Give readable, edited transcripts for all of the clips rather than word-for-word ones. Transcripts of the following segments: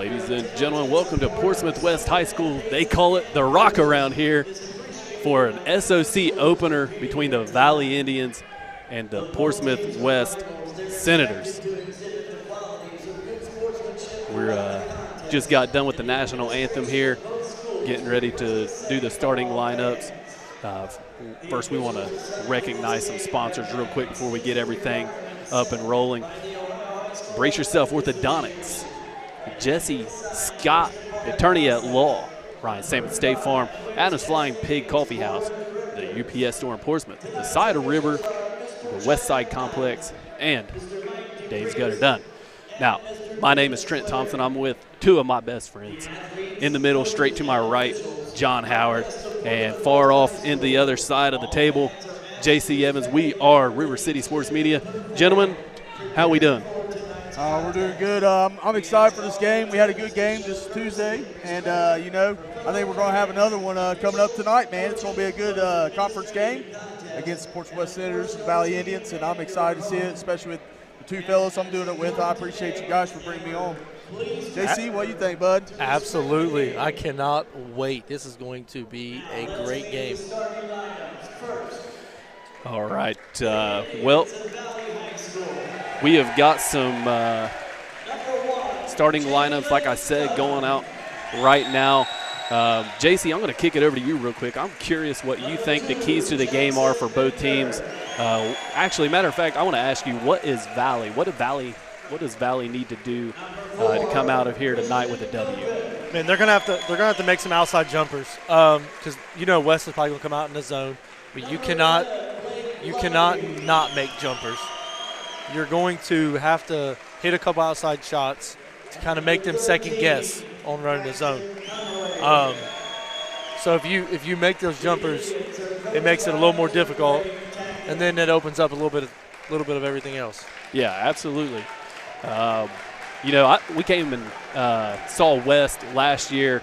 Ladies and gentlemen, welcome to Portsmouth West High School. They call it the Rock around here for an SOC opener between the Valley Indians and the Portsmouth West Senators. We're just got done with the national anthem here, getting ready to do the starting lineups. First, we want to recognize some sponsors real quick before we get everything up and rolling. Brace yourself, orthodontics. Jesse Scott, attorney at law. Ryan Salmon State Farm, Adams Flying Pig Coffee House, the UPS store in Portsmouth, the Cider River, the West Side Complex, and Dave's Gutter Done. Now, my name is Trent Thompson. I'm with two of my best friends. In the middle, straight to my right, John Howard, and far off in the other side of the table, JC Evans. We are River City Sports Media. Gentlemen, how we doing? We're doing good. I'm excited for this game. We had a good game this Tuesday, and, I think we're going to have another one coming up tonight, man. It's going to be a good conference game against the Portsmouth West Senators and Valley Indians, and I'm excited to see it, especially with the two fellows I'm doing it with. I appreciate you guys for bringing me on. JC, what do you think, bud? Absolutely. I cannot wait. This is going to be a great game. All right. Well, we have got some starting lineups, like I said, going out right now. JC, I'm going to kick it over to you real quick. I'm curious what you think the keys to the game are for both teams. Actually, matter of fact, I want to ask you, what is Valley? What does Valley need to do to come out of here tonight with a W? Man, they're gonna have to make some outside jumpers because West is probably gonna come out in the zone, but you cannot not make jumpers. You're going to have to hit a couple outside shots to kind of make them second guess on running the zone. So if you make those jumpers, it makes it a little more difficult, and then it opens up a little bit of everything else. Yeah, absolutely. We came and saw West last year.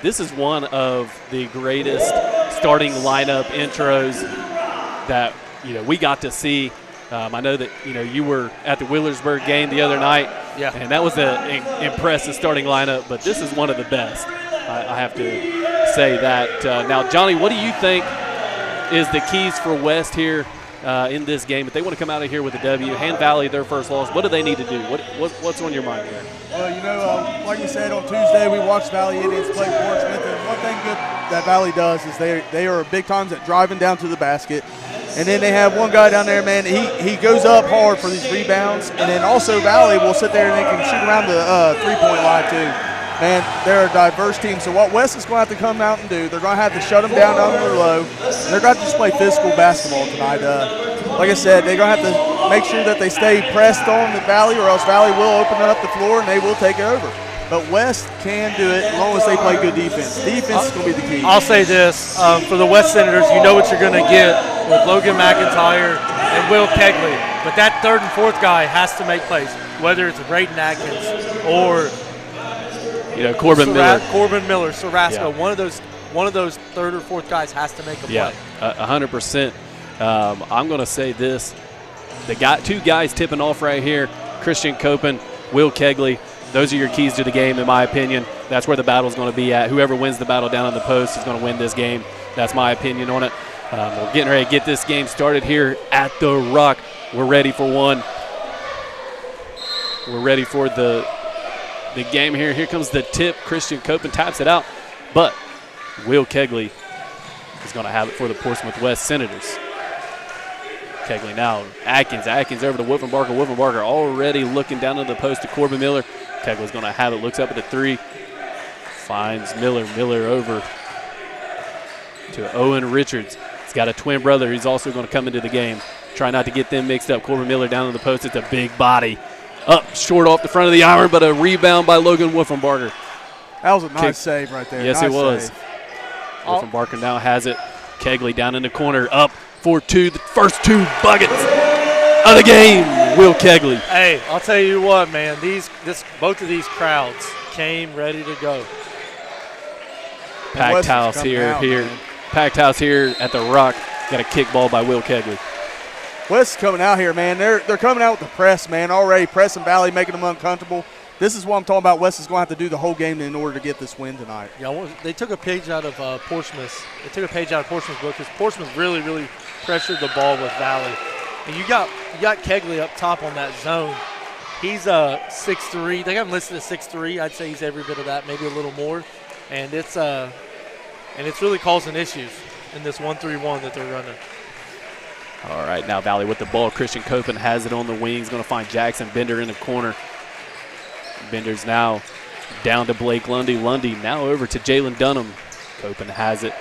This is one of the greatest starting lineup intros that we got to see. I know that you were at the Willersburg game the other night, yeah, and that was an impressive starting lineup. But this is one of the best. I have to say that. Now, Johnny, what do you think is the keys for West here in this game? If they want to come out of here with a W, hand Valley their first loss, what do they need to do? What's on your mind there? Well, like you said, on Tuesday we watched Valley Indians play Portsmouth, and one thing good that Valley does is they are big times at driving down to the basket. And then they have one guy down there, man, he goes up hard for these rebounds. And then also Valley will sit there and they can shoot around the three-point line too. Man, they're a diverse team. So what West is going to have to come out and do, they're going to have to shut them down under low. They're going to have to just play physical basketball tonight. Like I said, they're going to have to make sure that they stay pressed on the Valley, or else Valley will open up the floor and they will take it over. But West can do it as long as they play good defense. Defense is going to be the key. I'll say this. For the West Senators, you know what you're going to get with Logan McIntyre and Will Kegley. But that third and fourth guy has to make plays, whether it's Braden Atkins or Corbin Miller, Sarasco. Yeah. One of those third or fourth guys has to make a play. Yeah, 100%. I'm going to say this. Two guys tipping off right here, Christian Copen, Will Kegley. Those are your keys to the game, in my opinion. That's where the battle's going to be at. Whoever wins the battle down on the post is going to win this game. That's my opinion on it. We're getting ready to get this game started here at the Rock. We're ready for one. We're ready for the game here. Here comes the tip. Christian Copen taps it out, but Will Kegley is going to have it for the Portsmouth West Senators. Kegley now. Atkins over to Wolfenbarger. Wolfenbarger already looking down to the post to Corbin Miller. Kegley's going to have it. Looks up at the three. Finds Miller. Miller over to Owen Richards. He's got a twin brother. He's also going to come into the game. Try not to get them mixed up. Corbin Miller down to the post. It's a big body. Up short off the front of the iron, but a rebound by Logan Wolfenbarger. That was a nice save right there. Yes, nice it was. Save. Wolfenbarger now has it. Kegley down in the corner. Up for two. The first two buckets of the game. Will Kegley. Hey, I'll tell you what, man. Both of these crowds came ready to go. Packed house here. Packed house here at the Rock. Got a kick ball by Will Kegley. West is coming out here, man. They're coming out with the press, man. Already pressing Valley, making them uncomfortable. This is what I'm talking about. West is going to have to do the whole game in order to get this win tonight. Yeah, they took a page out of Portsmouth. They took a page out of Portsmouth's book because Portsmouth really, really pressured the ball with Valley. And you got Kegley up top on that zone. He's 6'3". They have him listed as 6'3". I'd say he's every bit of that, maybe a little more. And it's really causing issues in this 1-3-1 that they're running. All right, now Valley with the ball. Christian Copen has it on the wings. Going to find Jackson Bender in the corner. Bender's now down to Blake Lundy. Lundy now over to Jalen Dunham. Copen has it.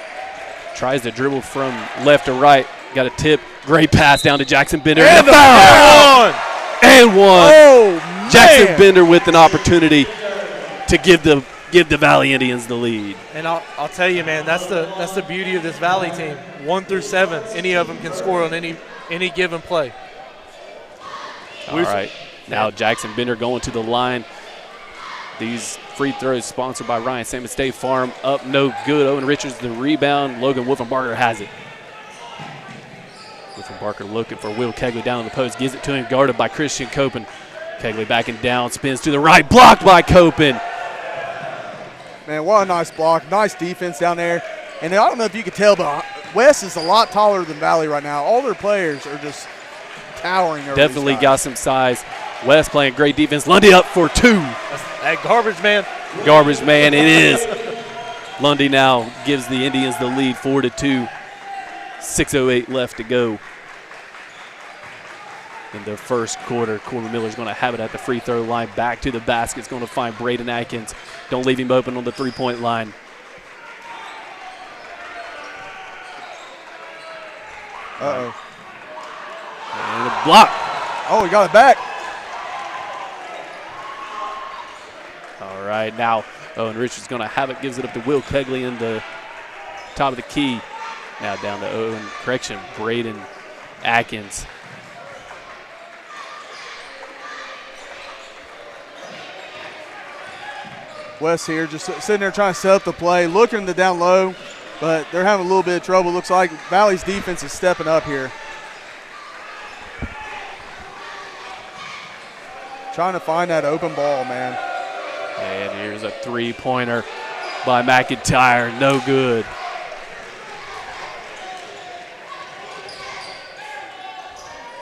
Tries to dribble from left to right. Got a tip. Great pass down to Jackson Bender. And one. Oh, man. Jackson Bender with an opportunity to give the Valley Indians the lead. And I'll tell you, man, that's the beauty of this Valley team. 1 through 7, any of them can score on any given play. All right, now Jackson Bender going to the line. These free throws sponsored by Ryan Salmon State Farm. Up, no good. Owen Richards the rebound. Logan Wolfenbarger has it. Wolfenbarger looking for Will Kegley down in the post. Gives it to him, guarded by Christian Copen. Kegley backing down, spins to the right, blocked by Copen. Man, what a nice block. Nice defense down there. And I don't know if you could tell, but West is a lot taller than Valley right now. All their players are just towering over Definitely these guys. got some size. West playing great defense. Lundy up for 2. That garbage man. Garbage man, it is. Lundy now gives the Indians the lead 4-2. 6:08 left to go in the first quarter. Corbin Miller's going to have it at the free throw line. Back to the basket. It's going to find Braden Atkins. Don't leave him open on the three-point line. Uh-oh. And a block. Oh, he got it back. All right, now Owen Richards going to have it. Gives it up to Will Kegley in the top of the key. Now down to Braden Atkins. West here just sitting there trying to set up the play, looking to down low, but they're having a little bit of trouble. Looks like Valley's defense is stepping up here. Trying to find that open ball, man. And here's a three-pointer by McIntyre. No good.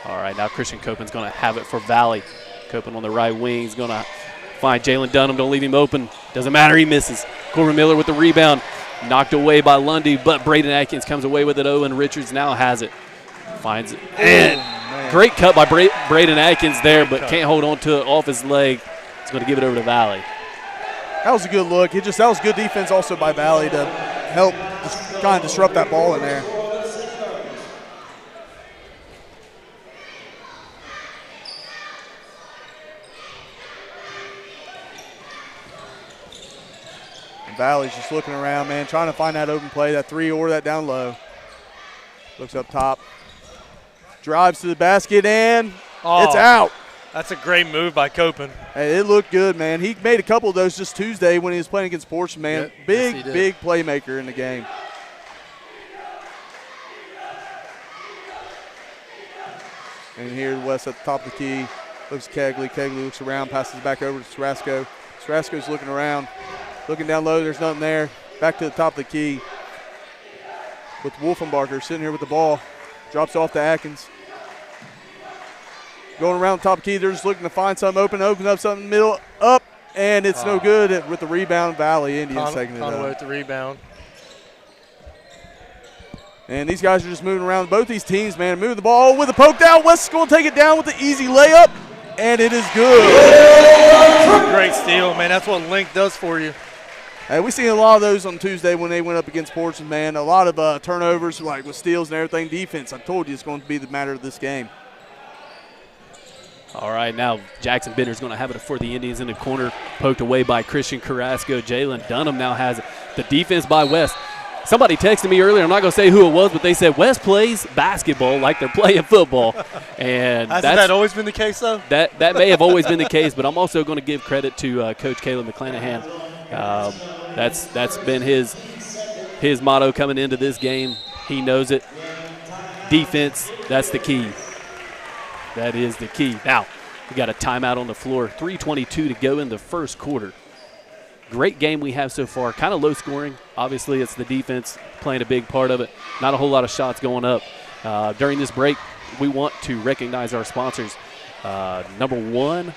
All right, now Christian Copen's going to have it for Valley. Copen on the right wing. He's going to find Jalen Dunham. Don't leave him open. Doesn't matter. He misses. Corbin Miller with the rebound. Knocked away by Lundy, but Braden Atkins comes away with it. Owen Richards now has it. Finds it. And great cut by Braden Atkins there, but can't hold on to it off his leg. He's going to give it over to Valley. That was a good look. That was good defense also by Valley to help kind of disrupt that ball in there. And Valley's just looking around, man, trying to find that open play, that three or that down low. Looks up top. Drives to the basket, and it's out. That's a great move by Copen. Hey, it looked good, man. He made a couple of those just Tuesday when he was playing against Portsmouth, man. Yep. Big playmaker in the game. And here West at the top of the key. Looks at Kegley. Kegley looks around, passes back over to Strasco. Strasco's looking around, looking down low. There's nothing there. Back to the top of the key with Wolfenbarger sitting here with the ball. Drops off to Atkins. Going around the top of the key, they're just looking to find something open up something middle, up, and it's no good with the rebound. Valley Indians taking it Conway up. with the rebound. And these guys are just moving around. Both these teams, man, moving the ball with a poke down. West is going to take it down with the easy layup, and it is good. Great steal, man. That's what Link does for you. Hey, we seen a lot of those on Tuesday when they went up against Portsmouth, man. A lot of turnovers, like with steals and everything. Defense, I told you, it's going to be the matter of this game. All right, now Jackson Bender's going to have it for the Indians in the corner, poked away by Christian Carrasco. Jalen Dunham now has it. The defense by West. Somebody texted me earlier, I'm not going to say who it was, but they said West plays basketball like they're playing football. And Hasn't that always been the case, though? That may have always been the case, but I'm also going to give credit to Coach Caleb McClanahan. That's been his motto coming into this game. He knows it. Defense, that's the key. That is the key. Now, We got a timeout on the floor. 3:22 to go in the first quarter. Great game we have so far. Kind of low scoring. Obviously, it's the defense playing a big part of it. Not a whole lot of shots going up. During this break, we want to recognize our sponsors. Number one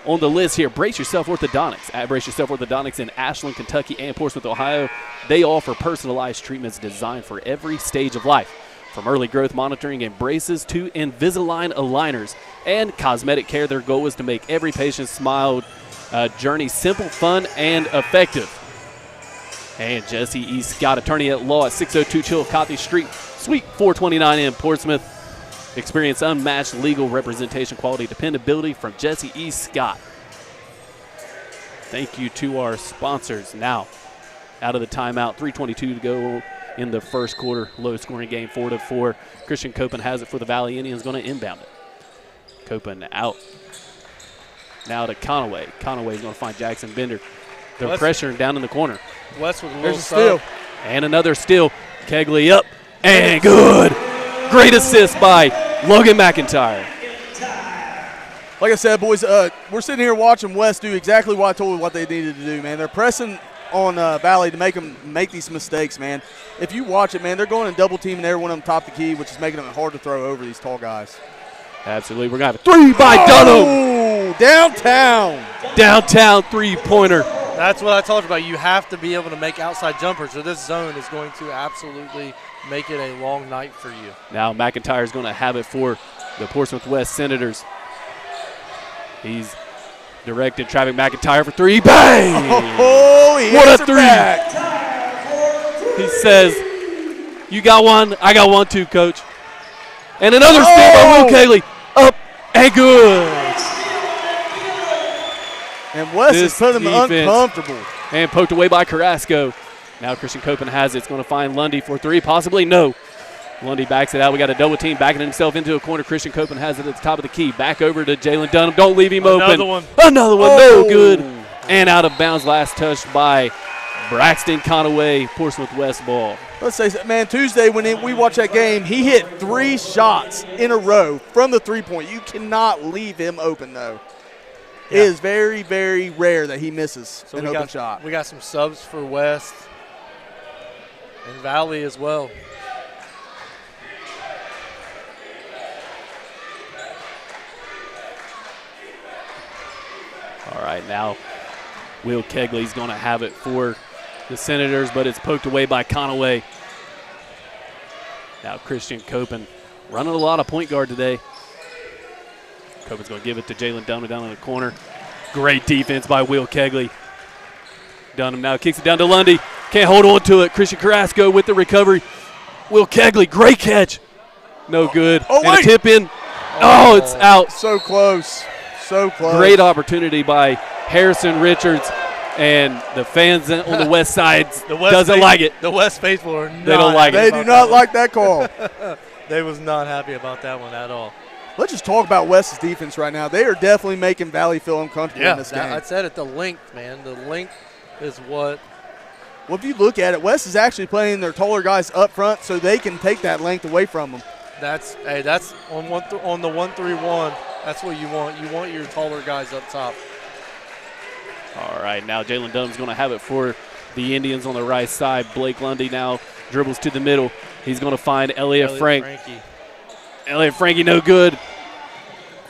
on the list here, Brace Yourself Orthodontics. At Brace Yourself Orthodontics in Ashland, Kentucky, and Portsmouth, Ohio, they offer personalized treatments designed for every stage of life. From early growth monitoring and braces to Invisalign aligners and cosmetic care, their goal is to make every patient's smile journey simple, fun, and effective. And Jesse E. Scott, attorney at law at 602 Chillicothe Street, Suite 429 in Portsmouth. Experience unmatched legal representation, quality, dependability from Jesse E. Scott. Thank you to our sponsors. Now, out of the timeout, 3:22 to go in the first quarter. Low-scoring game, 4-4. Christian Copen has it for the Valley Indians, going to inbound it. Copen out. Now to Conaway. Conaway's going to find Jackson Bender. They're pressuring down in the corner. West with a There's little a steal. And another steal. Kegley up. And good. Great assist by Logan McIntyre. Like I said, boys, we're sitting here watching West do exactly what I told them what they needed to do, man. They're pressing on Valley to make them make these mistakes, man. If you watch it, man, they're going and double teaming everyone on top of the key, which is making it hard to throw over these tall guys. Absolutely. We're going to have a three by Dunham. Oh, downtown. Downtown three-pointer. That's what I told you about. You have to be able to make outside jumpers, or this zone is going to absolutely make it a long night for you. Now McIntyre's going to have it for the Portsmouth West Senators. He's directed Travis McIntyre for three. Bang! Oh, he what a three. Back. He says, you got one, I got one too, coach. And another steal by Will Cagley. Up and good. And West has put him uncomfortable. And poked away by Carrasco. Now Christian Copen has it. It's going to find Lundy for three. Possibly no. Lundy backs it out. We got a double team backing himself into a corner. Christian Copen has it at the top of the key. Back over to Jalen Dunham. Don't leave him open. Another one. No good. And out of bounds. Last touched by Braxton Conaway. Portsmouth West ball. Let's say, man, Tuesday when we watched that game, he hit 3 shots in a row from the three-point. You cannot leave him open, though. Yeah. It is very, very rare that he misses an open shot. We got some subs for West and Valley as well. All right, now Will Kegley's going to have it for the Senators, but it's poked away by Conaway. Now Christian Copen running a lot of point guard today. Copen's going to give it to Jalen Dunham down in the corner. Great defense by Will Kegley. Dunham now kicks it down to Lundy. Can't hold on to it. Christian Carrasco with the recovery. Will Kegley, great catch. No good. Oh, and a tip in. Oh, it's out. So close. So close. Great opportunity by Harrison Richards. And the fans on the west side doesn't like it. The West faithful are not. They don't like it. They do not like that call. They was not happy about that one at all. Let's just talk about West's defense right now. They are definitely making Valley feel uncomfortable in this game. I said it, the length, man. The length is what. Well, if you look at it, West is actually playing their taller guys up front so they can take that length away from them. That's on the 1-3-1. That's what you want. You want your taller guys up top. All right, now Jalen Dunham's going to have it for the Indians on the right side. Blake Lundy now dribbles to the middle. He's going to find Elliot Frankie. Elliot Frankie, no good.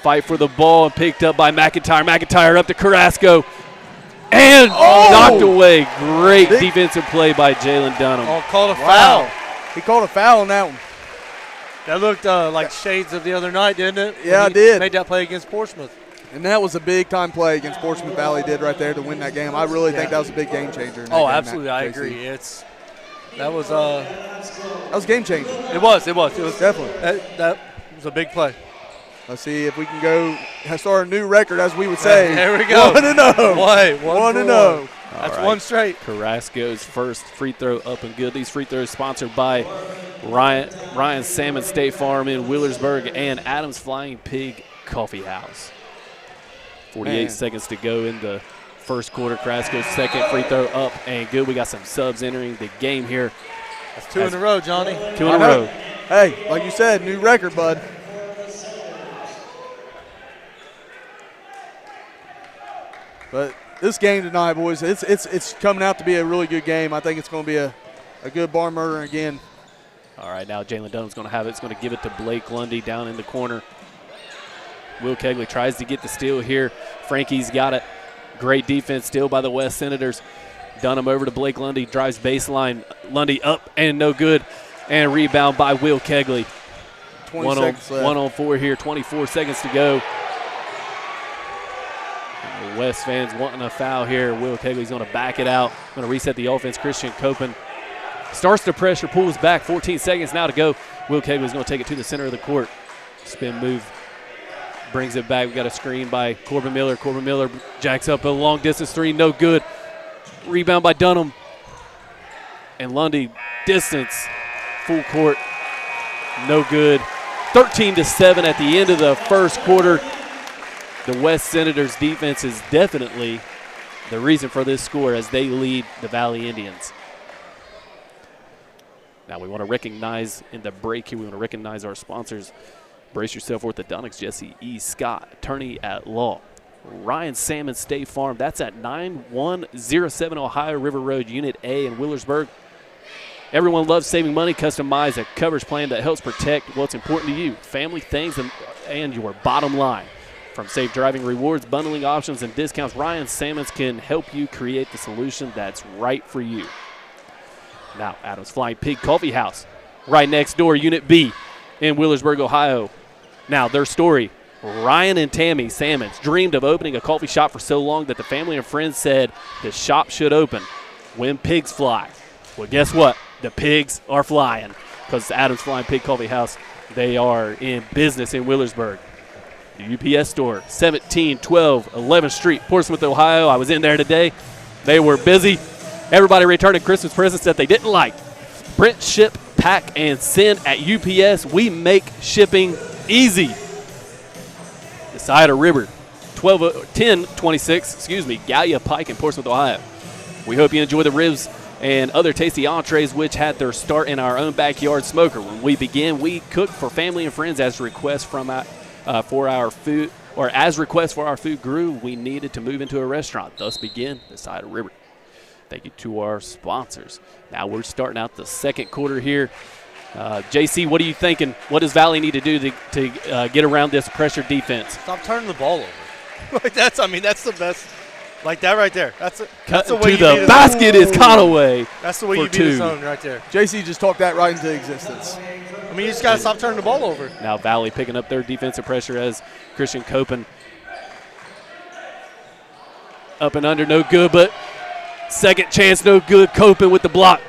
Fight for the ball and picked up by McIntyre. McIntyre up to Carrasco. And knocked away. Great defensive play by Jalen Dunham. Oh, called a foul. He called a foul on that one. That looked like shades of the other night, didn't it? Yeah, it did. Made that play against Portsmouth. And that was a big-time play against Portsmouth Valley did right there to win that game. I really think that was a big game changer. Oh, absolutely. I agree. That was a game changer. It was definitely. That was a big play. Let's see if we can go start a new record, as we would say. There we go. 1-0. 1-0. That's right. one straight. Carrasco's first free throw up and good. These free throws sponsored by Ryan Salmon State Farm in Wheelersburg and Adams Flying Pig Coffee House. 48 seconds to go in the first quarter. Carrasco's second free throw up and good. We got some subs entering the game here. That's two in a row, Johnny. 2 in a row. Hey, like you said, new record, bud. But this game tonight, boys, it's coming out to be a really good game. I think it's going to be a good barn burner again. All right, now Jalen Dunham's going to have it. It's going to give it to Blake Lundy down in the corner. Will Kegley tries to get the steal here. Frankie's got it. Great defense still by the West Senators. Dunham over to Blake Lundy, drives baseline. Lundy up and no good. And rebound by Will Kegley. 20 seconds left. 1 on 4 here, 24 seconds to go. And the West fans wanting a foul here. Will Kegley's going to back it out. Going to reset the offense. Christian Copen starts to pressure, pulls back. 14 seconds now to go. Will Kegley's going to take it to the center of the court. Spin move. Brings it back. We got a screen by Corbin Miller. Corbin Miller jacks up a long distance three. No good. Rebound by Dunham. And Lundy, distance, full court, no good. 13-7 at the end of the first quarter. The West Senators defense is definitely the reason for this score as they lead the Valley Indians. Now we want to recognize in the break here, we want to recognize our sponsors. Brace yourself for orthodontics, Jesse E. Scott, attorney at law. Ryan Salmon State Farm, that's at 9107 Ohio River Road, Unit A in Willersburg. Everyone loves saving money. Customize a coverage plan that helps protect what's important to you, family, things, and your bottom line. From safe driving rewards, bundling options, and discounts, Ryan Salmons can help you create the solution that's right for you. Now, Adams Flying Pig Coffee House, right next door, Unit B in Willersburg, Ohio. Now, their story. Ryan and Tammy Salmons dreamed of opening a coffee shop for so long that the family and friends said the shop should open when pigs fly. Well, guess what? The pigs are flying because Adams Flying Pig Coffee House, they are in business in Willersburg. The UPS store, 1712 11th Street, Portsmouth, Ohio. I was in there today. They were busy. Everybody returning Christmas presents that they didn't like. Print, ship, pack, and send at UPS. We make shipping easy. The side of River, 1026, Gallia Pike in Portsmouth, Ohio. We hope you enjoy the ribs and other tasty entrees, which had their start in our own backyard smoker. When we began, we cooked for family and friends as requests for our food, or as requests for our food grew, we needed to move into a restaurant. Thus began the side of River. Thank you to our sponsors. Now we're starting out the second quarter here. JC, what are you thinking? What does Valley need to do to get around this pressure defense? Stop turning the ball over. That's the best. Like that right there. That's the to way you the basket is Conaway. That's the way you beat the zone right there. JC just talked that right into existence. I mean, you just got to stop turning the ball over. Now Valley picking up their defensive pressure as Christian Copen up and under, no good, but second chance, no good. Copen with the block.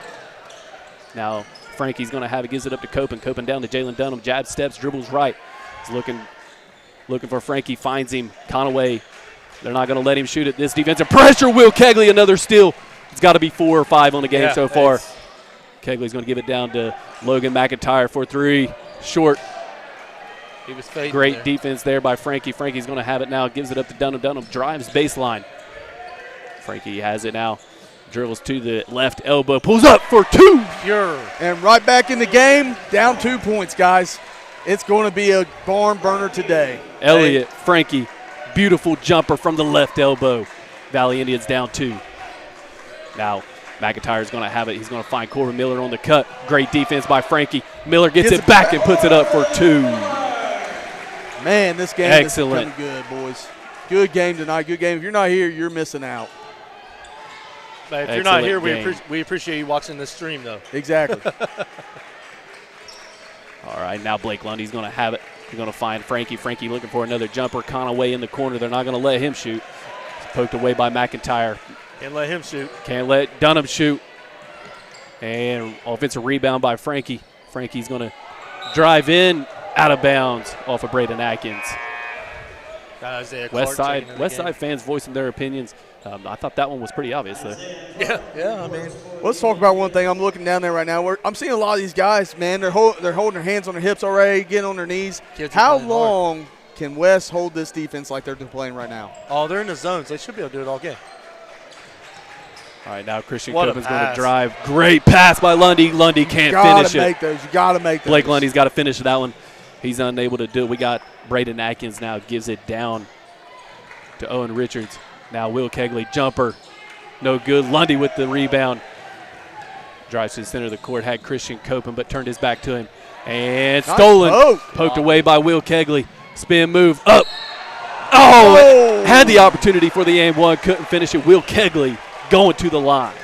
Now Frankie's going to have it, gives it up to Copen. Copen down to Jalen Dunham, jab steps, dribbles right. He's looking for Frankie, finds him. Conaway, they're not going to let him shoot it. This defensive pressure, Will Kegley, another steal. It's got to be 4 or 5 on the game so far. Kegley's going to give it down to Logan McIntyre for 3. Short. He was fading Great there. defense there by Frankie. Frankie's going to have it now, gives it up to Dunham. Dunham drives baseline. Frankie has it now. Dribbles to the left elbow, pulls up for 2. Pure. And right back in the game, down 2 points, guys. It's going to be a barn burner today. Elliott, Frankie, beautiful jumper from the left elbow. Valley Indians down 2. Now McIntyre's going to have it. He's going to find Corbin Miller on the cut. Great defense by Frankie. Miller gets it back and puts it up for 2. Man, this game Excellent. is becoming good, boys. Good game tonight. Good game. If you're not here, you're missing out. But if you're not here, we appreciate you watching this stream, though. Exactly. All right, now Blake Lundy's going to have it. He's going to find Frankie. Frankie looking for another jumper. Conaway in the corner. They're not going to let him shoot. It's poked away by McIntyre. Can't let him shoot. Can't let Dunham shoot. And offensive rebound by Frankie. Frankie's going to drive in, out of bounds off of Braden Atkins. West Side fans voicing their opinions. I thought that one was pretty obvious, though. Yeah. I mean, let's talk about one thing. I'm looking down there right now. I'm seeing a lot of these guys, man. They're holding their hands on their hips already, getting on their knees. How long can West hold this defense like they're playing right now? Oh, they're in the zones. They should be able to do it all game. All right, now Christian Copen's going to drive. Great pass by Lundy. Lundy can't finish it. You got to make those. Blake Lundy's got to finish that one. He's unable to do it. We got Braden Atkins now, gives it down to Owen Richards. Now Will Kegley, jumper, no good. Lundy with the rebound. Drives to the center of the court, had Christian Copen, but turned his back to him. And Nice stolen, poke. poked away by Will Kegley. Spin move, up. Oh, had the opportunity for the and one, couldn't finish it. Will Kegley going to the line.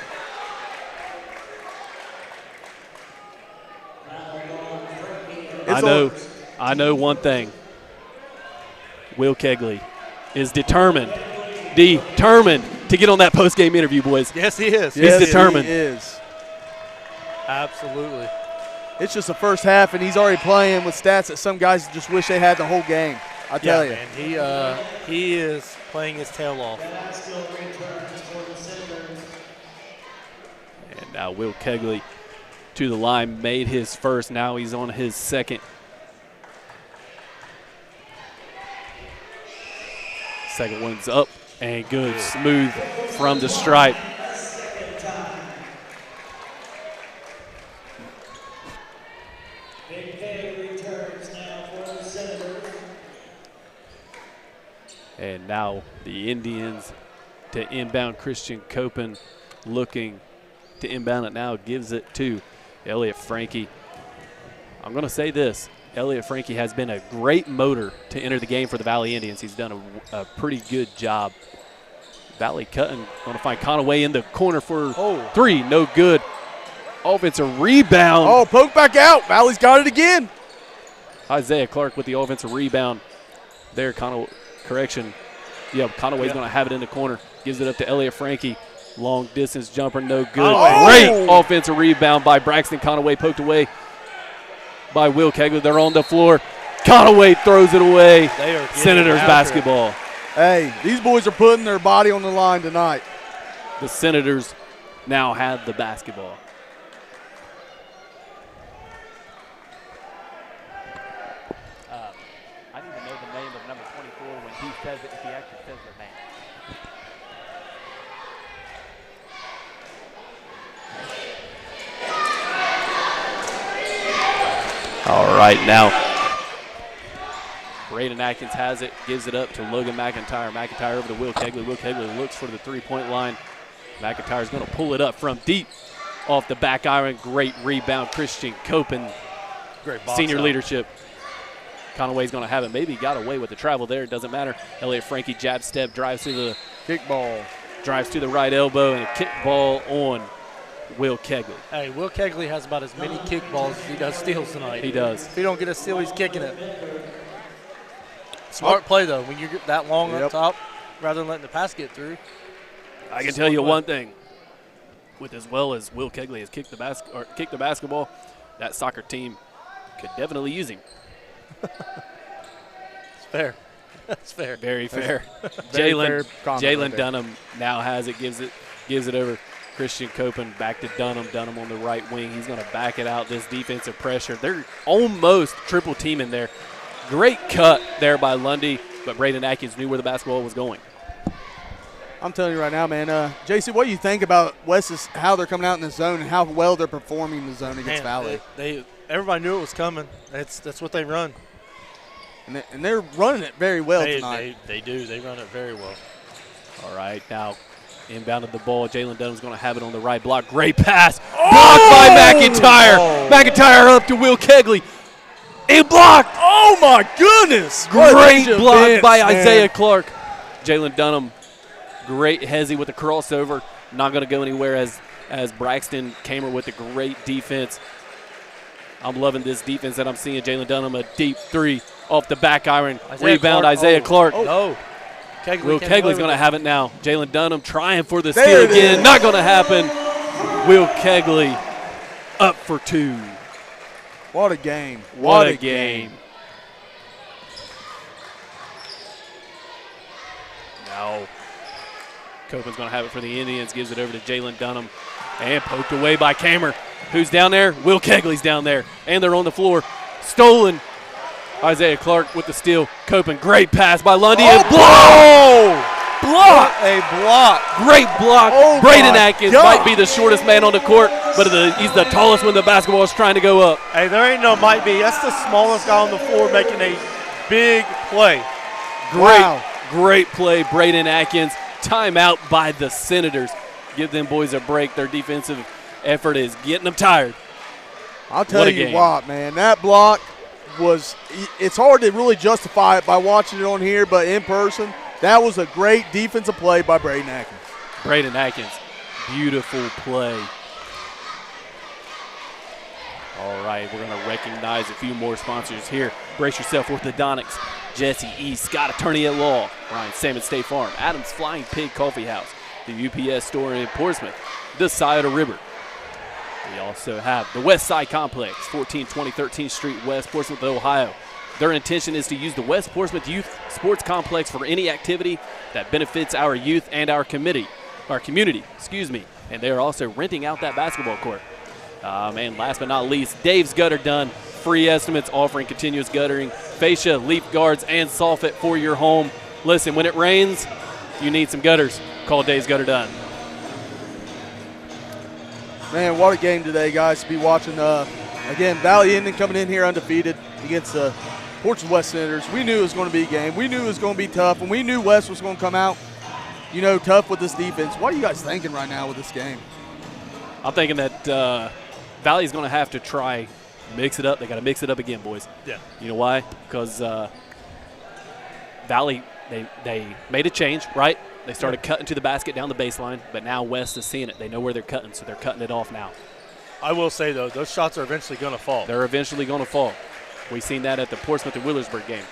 I know one thing. Will Kegley is determined to get on that post-game interview, boys. Yes, he is. He's determined. He is. Absolutely. It's just the first half, and he's already playing with stats that some guys just wish they had the whole game. I tell you. And he is playing his tail off. And now Will Kegley to the line, made his first. Now he's on his second. Second one's up and good. Smooth from the stripe. And now the Indians to inbound. Christian Copen looking to inbound it now. Gives it to Elliot Frankie. I'm going to say this. Elliot Frankie has been a great motor to enter the game for the Valley Indians. He's done a pretty good job. Valley cutting, going to find Conaway in the corner for three. No good. Offensive rebound. Oh, poke back out. Valley's got it again. Isaiah Clark with the offensive rebound. There, correction. Yeah, Conaway's going to have it in the corner. Gives it up to Elliot Frankie. Long distance jumper, no good. Oh. Great offensive rebound by Braxton Conaway, poked away by Will Kegley. They're on the floor. Conaway throws it away. Senators basketball. Hey, these boys are putting their body on the line tonight. The Senators now have the basketball. I need to know the name of number 24 when he says it, if he actually says their name. All right, now Braden Atkins has it, gives it up to Logan McIntyre. McIntyre over to Will Kegley. Will Kegley looks for the three-point line. McIntyre's going to pull it up from deep off the back iron. Great rebound, Christian Copen. Great box Senior out. leadership. Conaway's going to have it. Maybe got away with the travel there. It doesn't matter. Elliot Frankie jab step, drives to the Kickball. drives to the right elbow, and a kick ball on Will Kegley. Hey, Will Kegley has about as many kickballs as he does steals tonight. He does. If he don't get a steal, he's kicking it. Smart play, though, when you get that long up top, rather than letting the pass get through. I can tell you one thing. With as well as Will Kegley has kicked the basketball, that soccer team could definitely use him. It's fair. That's fair. Very fair. Very fair comment Jalen right there. Dunham now has it, gives it over. Christian Copen back to Dunham. Dunham on the right wing. He's going to back it out. This defensive pressure. They're almost triple teaming there. Great cut there by Lundy, but Braden Atkins knew where the basketball was going. I'm telling you right now, man. JC, what do you think about West's, how they're coming out in the zone and how well they're performing in the zone against Valley? Everybody knew it was coming. That's what they run. And they're running it very well tonight. They do. They run it very well. All right, now inbounded the ball. Jalen Dunham's going to have it on the right block. Great pass. Blocked by McIntyre. McIntyre up to Will Kegley. And blocked. Oh, my goodness. Great block by Isaiah Clark. Jalen Dunham, great hezzy with the crossover. Not going to go anywhere as Braxton Kamer with a great defense. I'm loving this defense that I'm seeing. Jalen Dunham, a deep three off the back iron. Rebound, Isaiah Clark. No. Will Kegley's going to have it now. Jalen Dunham trying for the steal again. Not going to happen. Will Kegley up for two. What a game. What a game. Now, Copen's going to have it for the Indians. Gives it over to Jalen Dunham. And poked away by Kamer. Who's down there? Will Kegley's down there. And they're on the floor. Stolen. Isaiah Clark with the steal. Copen, great pass by Lundy. And block! Block! A block. Great block. Oh Braden my Atkins God. might be the shortest man on the court, but he's the tallest when the basketball is trying to go up. Hey, there ain't no might be. That's the smallest guy on the floor making a big play. Great play, Braden Atkins. Timeout by the Senators. Give them boys a break. Their defensive effort is getting them tired. I'll tell you what, man, that block was – it's hard to really justify it by watching it on here, but in person, that was a great defensive play by Braden Atkins. Braden Atkins, beautiful play. All right, we're going to recognize a few more sponsors here. Brace yourself, orthodontics, Jesse East, Scott Attorney at Law, Ryan Salmon State Farm, Adams Flying Pig Coffee House, the UPS store in Portsmouth, the Scioto River. We also have the West Side Complex, 1420 13th Street West, Portsmouth, Ohio. Their intention is to use the West Portsmouth Youth Sports Complex for any activity that benefits our youth and our community, And they are also renting out that basketball court. And last but not least, Dave's Gutter Done. Free estimates offering continuous guttering, fascia, leaf guards, and soffit for your home. Listen, when it rains, you need some gutters. Call Dave's Gutter Done. Man, what a game today, guys, to be watching. Again, Valley Indian coming in here undefeated against the Portsmouth West Senators. We knew it was going to be a game. We knew it was going to be tough, and we knew West was going to come out, tough with this defense. What are you guys thinking right now with this game? I'm thinking that Valley's going to have to try mix it up. They got to mix it up again, boys. Yeah. You know why? Because Valley, they made a change, right? They started cutting to the basket down the baseline, but now West is seeing it. They know where they're cutting, so they're cutting it off now. I will say, though, those shots are eventually going to fall. They're eventually going to fall. We've seen that at the Portsmouth and Willersburg game.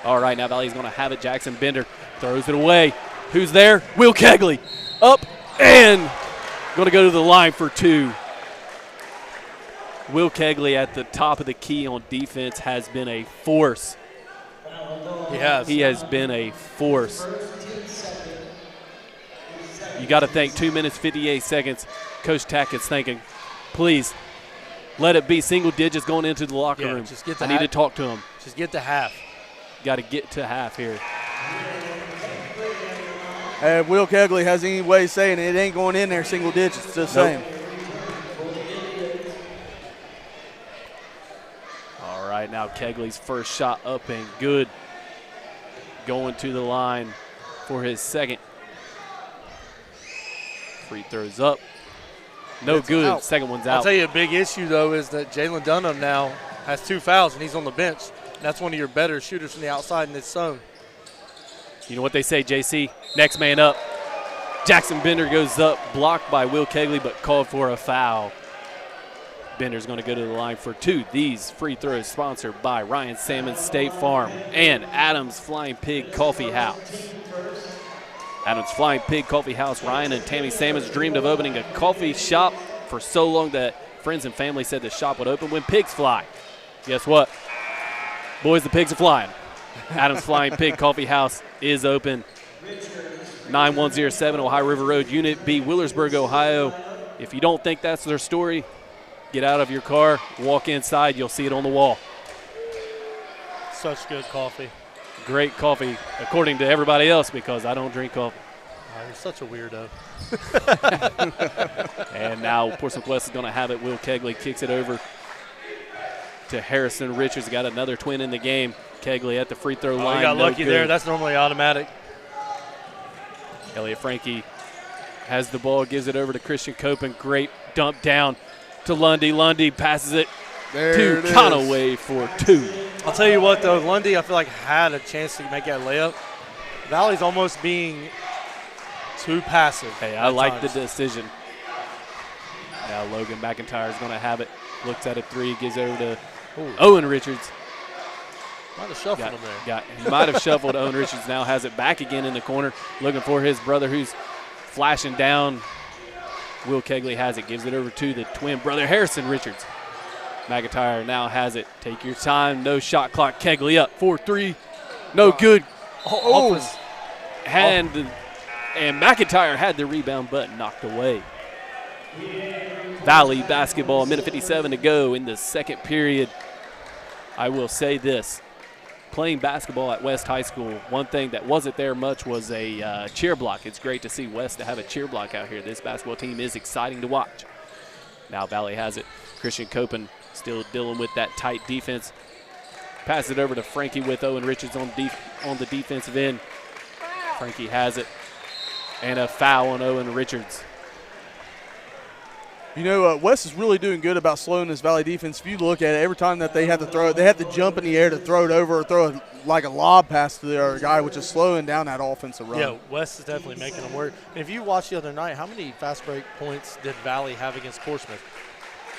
All right, now Valley's going to have it. Jackson Bender throws it away. Who's there? Will Kegley. Up and going to go to the line for two. Will Kegley at the top of the key on defense has been a force. He has. He has been a force. You got to think 2 minutes, 58 seconds. Coach Tackett's thinking, please, let it be single digits going into the locker room. Just get to I need to talk to him. Just get to half. Got to get to half here. If Will Kegley has any way of saying it ain't going in there single digits. It's the same. All right, now Kegley's first shot up and good. Going to the line for his second. Free throws up. No good. Out. Second one's out. I'll tell you a big issue, though, is that Jalen Dunham now has 2 fouls, and he's on the bench. That's one of your better shooters from the outside in this zone. You know what they say, JC? Next man up. Jackson Bender goes up, blocked by Will Kegley, but called for a foul. Bender's going to go to the line for two. These free throws sponsored by Ryan Salmon State Farm and Adams Flying Pig Coffee House. Adams Flying Pig Coffee House. Ryan and Tammy Salmons dreamed of opening a coffee shop for so long that friends and family said the shop would open when pigs fly. Guess what? Boys, the pigs are flying. Adams Flying Pig Coffee House is open. 9107 Ohio River Road, Unit B, Willersburg, Ohio. If you don't think that's their story, get out of your car, walk inside, you'll see it on the wall. Such good coffee. Great coffee, according to everybody else, because I don't drink coffee. Oh, you're such a weirdo. And now Portsmouth West is going to have it. Will Kegley kicks it over to Harrison Richards. Got another twin in the game. Kegley at the free throw line. He got lucky good. there. That's normally automatic. Elliot Frankie has the ball, gives it over to Christian Copen. Great dump down to Lundy. Lundy passes it to Conaway for two. I'll tell you what, though, Lundy, I feel like had a chance to make that layup. Valley's almost being too passive. Hey, I like the decision. Now Logan McIntyre is going to have it. Looks at a three, gives over to Owen Richards. Might have shuffled him there. He might have shuffled. Owen Richards now has it back again in the corner, looking for his brother who's flashing down. Will Kegley has it, gives it over to the twin brother, Harrison Richards. McIntyre now has it. Take your time, no shot clock. Kegley up, 4-3, no good. And McIntyre had the rebound but knocked away. Valley basketball, a minute 57 to go in the second period. I will say this. Playing basketball at West High School, one thing that wasn't there much was a cheer block. It's great to see West to have a cheer block out here. This basketball team is exciting to watch. Now Valley has it. Christian Copen still dealing with that tight defense. Pass it over to Frankie with Owen Richards on the defensive end. Frankie has it. And a foul on Owen Richards. You know, West is really doing good about slowing this Valley defense. If you look at it, every time that they have to throw it, they have to jump in the air to throw it over or throw it like a lob pass to the other guy, which is slowing down that offensive run. Yeah, West is definitely making them work. And if you watched the other night, how many fast break points did Valley have against Portsmouth?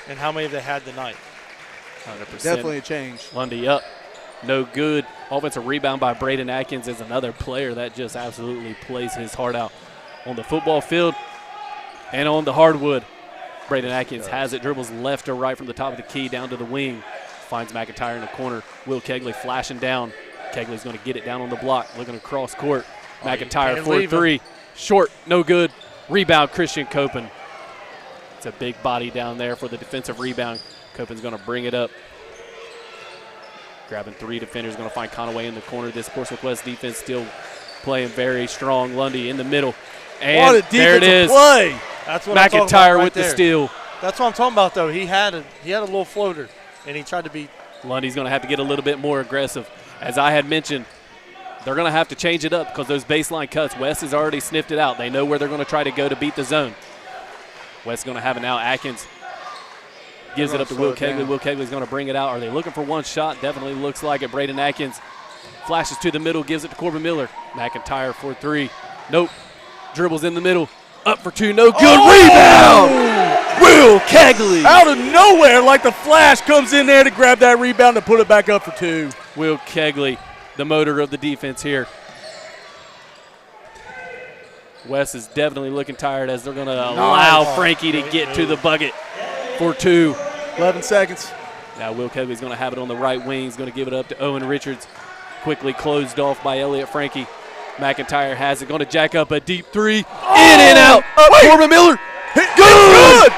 And how many have they had tonight? 100%. Definitely a change. Lundy up. No good. Offensive rebound by Braden Atkins is another player that just absolutely plays his heart out on the football field and on the hardwood. Braden Atkins has it, dribbles left to right from the top of the key down to the wing. Finds McIntyre in the corner. Will Kegley flashing down. Kegley's going to get it down on the block, looking across court. McIntyre for three. Short, no good. Rebound, Christian Copen. It's a big body down there for the defensive rebound. Copen's going to bring it up. Grabbing three defenders, going to find Conaway in the corner. This Portsmouth West defense still playing very strong. Lundy in the middle. And what a defensive there it is. play. That's what I'm talking about McIntyre right with there. the steal. That's what I'm talking about, though. He had a little floater, and he tried to be. Lundy's going to have to get a little bit more aggressive. As I had mentioned, they're going to have to change it up because those baseline cuts, West has already sniffed it out. They know where they're going to try to go to beat the zone. West going to have it now. Atkins gives it up to Will Kegley. Will Kegley's going to bring it out. Are they looking for one shot? Definitely looks like it. Braden Atkins flashes to the middle, gives it to Corbin Miller. McIntyre for three. Nope. Dribbles in the middle. Up for two. No good. Rebound! Will Kegley. Out of nowhere, like the flash, comes in there to grab that rebound and put it back up for two. Will Kegley, the motor of the defense here. Wes is definitely looking tired as they're going to allow Frankie to get to the bucket for two. 11 seconds. Now Will Kegley's going to have it on the right wing. He's going to give it up to Owen Richards. Quickly closed off by Elliott Frankie. McIntyre has it. Going to jack up a deep three. In and out. Corbin Miller. Good.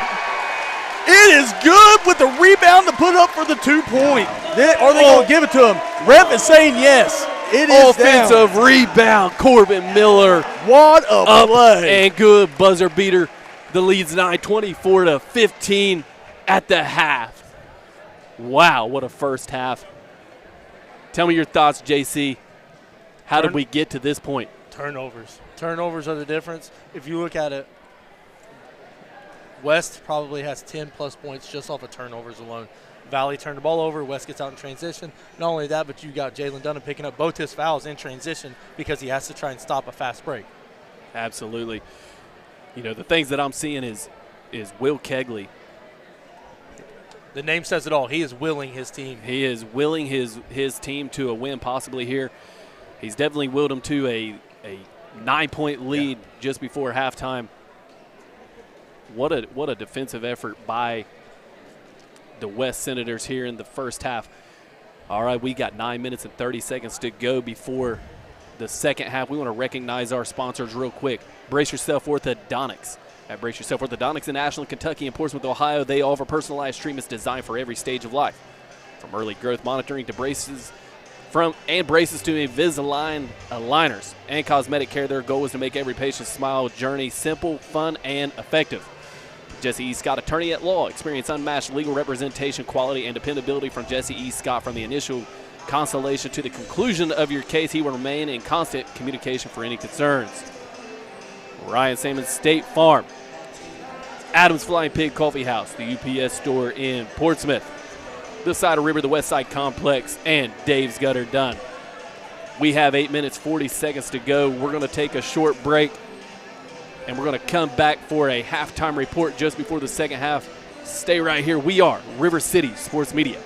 It is good with the rebound to put up for the 2 point. Are they going to give it to him? Ref is saying yes. It is offensive rebound. Corbin Miller. What a play. And good buzzer beater. The lead's 24-15 at the half. Wow, what a first half. Tell me your thoughts, JC. How did we get to this point? Turnovers. Turnovers are the difference. If you look at it, West probably has 10-plus points just off of turnovers alone. Valley turned the ball over. West gets out in transition. Not only that, but you got Jalen Dunham picking up both his fouls in transition because he has to try and stop a fast break. Absolutely. You know, the things that I'm seeing is Will Kegley. The name says it all. He is willing his team. He is willing his team to a win possibly here. He's definitely willed them to a 9-point lead just before halftime. What a defensive effort by the West Senators here in the first half. All right, we got 9 minutes and 30 seconds to go before the second half. We want to recognize our sponsors real quick. Brace Yourself Orthodontics. At Brace Yourself Orthodontics in Ashland, Kentucky, and Portsmouth, Ohio, they offer personalized treatments designed for every stage of life. From early growth monitoring to braces to Invisalign aligners and cosmetic care, their goal is to make every patient's smile journey simple, fun, and effective. Jesse E. Scott, attorney at law, experience unmatched legal representation, quality, and dependability from Jesse E. Scott. From the initial consultation to the conclusion of your case, he will remain in constant communication for any concerns. Ryan Sammons State Farm, Adams Flying Pig Coffee House, the UPS store in Portsmouth, this side of River, the West Side Complex, and Dave's Gutter Done. We have 8 minutes, 40 seconds to go. We're going to take a short break, and we're going to come back for a halftime report just before the second half. Stay right here. We are River City Sports Media.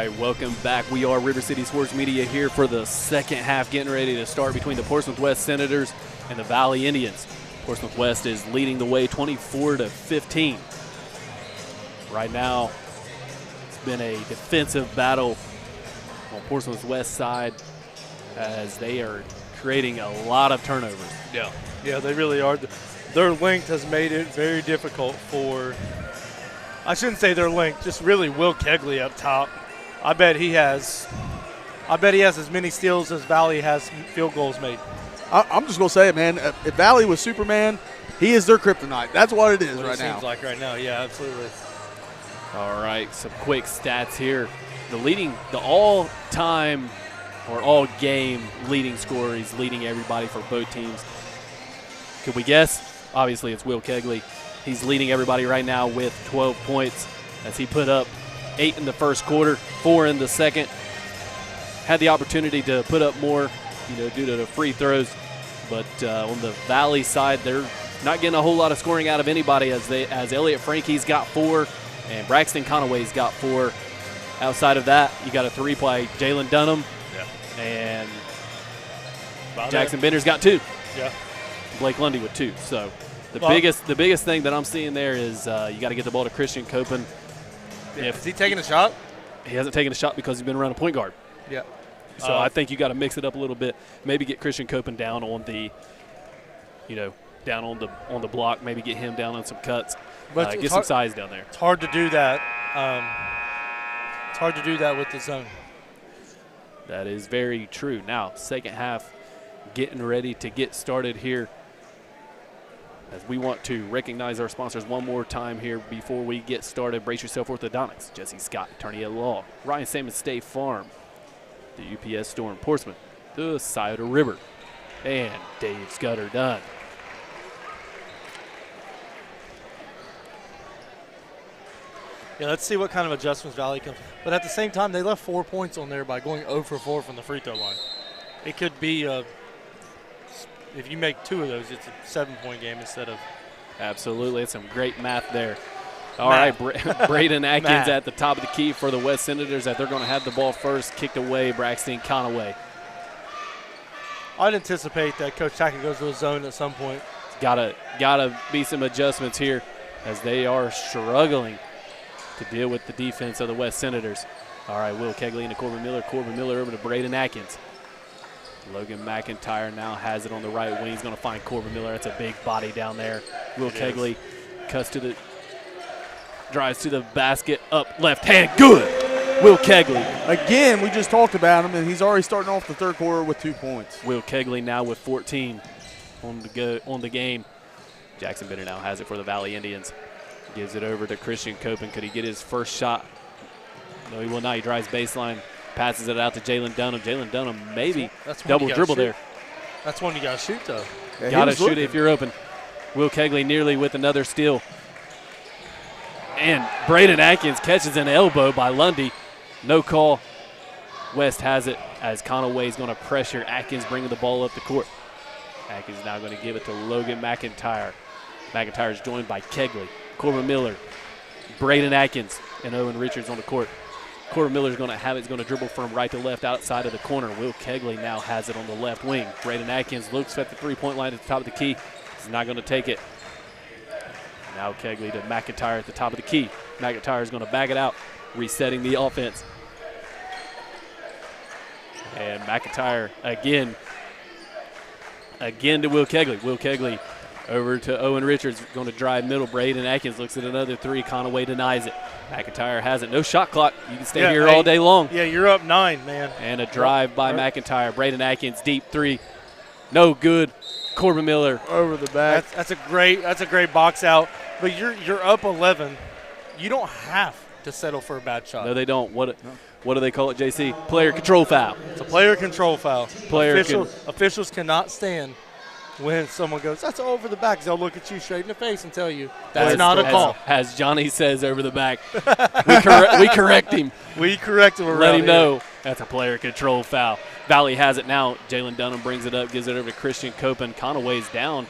right, welcome back. We are River City Sports Media here for the second half, getting ready to start between the Portsmouth West Senators and the Valley Indians. Portsmouth West is leading the way 24-15. Right now, it's been a defensive battle on Portsmouth West side as they are creating a lot of turnovers. Yeah, they really are. Their length has made it very difficult for, I shouldn't say their length, just really Will Kegley up top. I bet he has as many steals as Valley has field goals made. I'm just going to say it, man. If Valley was Superman, he is their kryptonite. That's what it is right now. It seems like right now, yeah, absolutely. All right, some quick stats here. The all-time or all-game leading scorer. He's leading everybody for both teams. Could we guess? Obviously, it's Will Kegley. He's leading everybody right now with 12 points as he put up 8 in the first quarter, 4 in the second. Had the opportunity to put up more, due to the free throws. But on the Valley side, they're not getting a whole lot of scoring out of anybody as Elliott Frankie's got 4 and Braxton Conaway's got 4. Outside of that, you got a 3 by Jalen Dunham. Yeah. And Jackson Bender's got 2. Yeah. Blake Lundy with 2. So the biggest thing that I'm seeing there is you got to get the ball to Christian Copen. Is he taking a shot? He hasn't taken a shot because he's been around a point guard. Yeah. So I think you got to mix it up a little bit. Maybe get Christian Copen down on the, down on the block. Maybe get him down on some cuts. But get some size down there. It's hard to do that. It's hard to do that with the zone. That is very true. Now, second half, getting ready to get started here. As we want to recognize our sponsors one more time here before we get started. Brace yourself orthodontics. Jesse Scott, attorney at law. Ryan Salmon State Farm. The UPS store in Portsmouth. The Scioto River. And Dave Scudder Dunn. Yeah, let's see what kind of adjustments Valley comes. But at the same time, they left 4 points on there by going 0 for 4 from the free throw line. It could be if you make 2 of those, it's a 7-point game instead of. Absolutely. It's some great math there. All right, Braden Atkins at the top of the key for the West Senators. That they're going to have the ball first. Kicked away, Braxton Conaway. I'd anticipate that Coach Tackett goes to a zone at some point. Gotta be some adjustments here as they are struggling to deal with the defense of the West Senators. All right, Will Kegley into Corbin Miller. Corbin Miller over to Braden Atkins. Logan McIntyre now has it on the right wing. He's going to find Corbin Miller. That's a big body down there. Will Kegley drives to the basket, up left hand, good. Will Kegley. Again, we just talked about him, and he's already starting off the third quarter with 2 points. Will Kegley now with 14 on the game. Jackson Bennett now has it for the Valley Indians. Gives it over to Christian Copen. Could he get his first shot? No, he will not. He drives baseline, passes it out to Jalen Dunham. Jalen Dunham maybe double dribble there. That's one you got to shoot, though. Yeah, got to shoot it if you're open. Will Kegley nearly with another steal. And Braden Atkins catches an elbow by Lundy. No call. West has it as Conaway is going to pressure Atkins, bringing the ball up the court. Atkins now going to give it to Logan McIntyre. McIntyre is joined by Kegley, Corbin Miller, Braden Atkins, and Owen Richards on the court. Corbin Miller is going to have it. He's going to dribble from right to left outside of the corner. Will Kegley now has it on the left wing. Braden Atkins looks at the three-point line at the top of the key. He's not going to take it. Now Kegley to McIntyre at the top of the key. McIntyre is going to back it out, resetting the offense. And McIntyre again to Will Kegley. Will Kegley over to Owen Richards, going to drive middle. Braden Atkins looks at another 3. Conaway denies it. McIntyre has it. No shot clock. You can stay here all day long. Yeah, you're up 9, man. And a drive by McIntyre. Braden Atkins, deep 3. No good. Corbin Miller over the back. That's a great box out. But you're up 11. You don't have to settle for a bad shot. No, they don't. What do they call it, JC? Player control foul. It's a player control foul. Officials cannot stand when someone goes, that's over the back. They'll look at you straight in the face and tell you that's not a call. As Johnny says, over the back. we correct him. We correct him around Let him here. know that's a player control foul. Valley has it now. Jalen Dunham brings it up, gives it over to Christian Copen. Conaway's down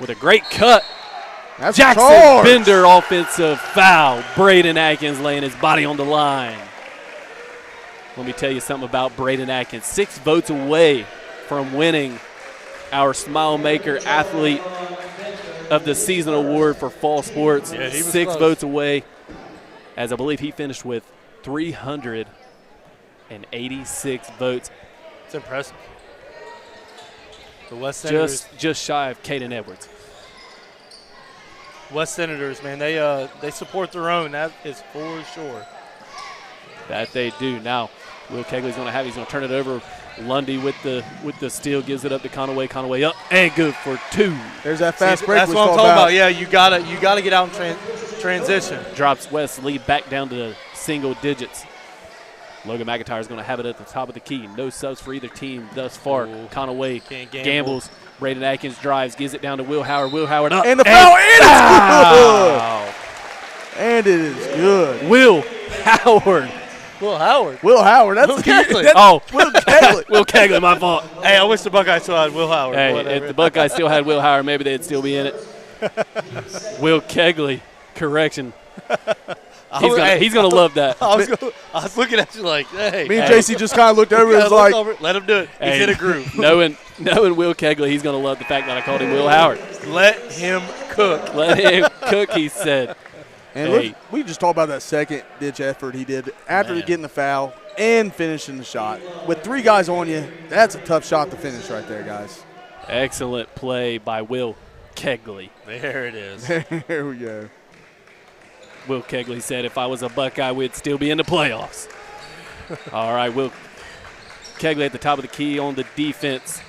with a great cut. That's Jackson Bender offensive foul. Braden Atkins laying his body on the line. let me tell you something about Braden Atkins. 6 votes away from winning our Smile Maker Athlete of the Season award for fall sports. Yeah, he was 6 close. votes away, as I believe he finished with 386 votes. It's impressive. The West Senators, Just shy of Caden Edwards. West Senators, man, they support their own. That is for sure. That they do. Now, Will Kegley's going to he's going to turn it over. Lundy with the steal, gives it up to Conaway. Conaway up and good for 2. There's that fast break. That's what I'm talking about. Yeah, you gotta get out and transition. Drops West lead back down to single digits. Logan McIntyre is going to have it at the top of the key. No subs for either team thus far. Ooh. Conaway Can't gamble. gambles. Braden Atkins drives, gives it down to Will Howard. Will Howard up. And the foul, and it's foul. good. And it is good. Will Howard. Will Howard. Will Howard. That's Will Kegley. Oh, Will Kegley. Will Kegley, my fault. Hey, I wish the Buckeyes still had Will Howard. Hey, Whatever. if the Buckeyes still had Will Howard, maybe they'd still be in it. Will Kegley, correction. He's gonna love that. I was looking at you like, hey. Me and JC just kind of looked over and was like, let him do it. He's Hey, in a groove. knowing Will Kegley, he's gonna love the fact that I called him Will Howard. Let him cook. Let him cook, he said. and Hey. look, we just talked about that second ditch effort he did after Man. getting the foul and finishing the shot. With 3 guys on you, that's a tough shot to finish right there, guys. Excellent play by Will Kegley. There it is. There we go. Will Kegley said, if I was a Buckeye, we'd still be in the playoffs. All right, Will Kegley at the top of the key on the defense.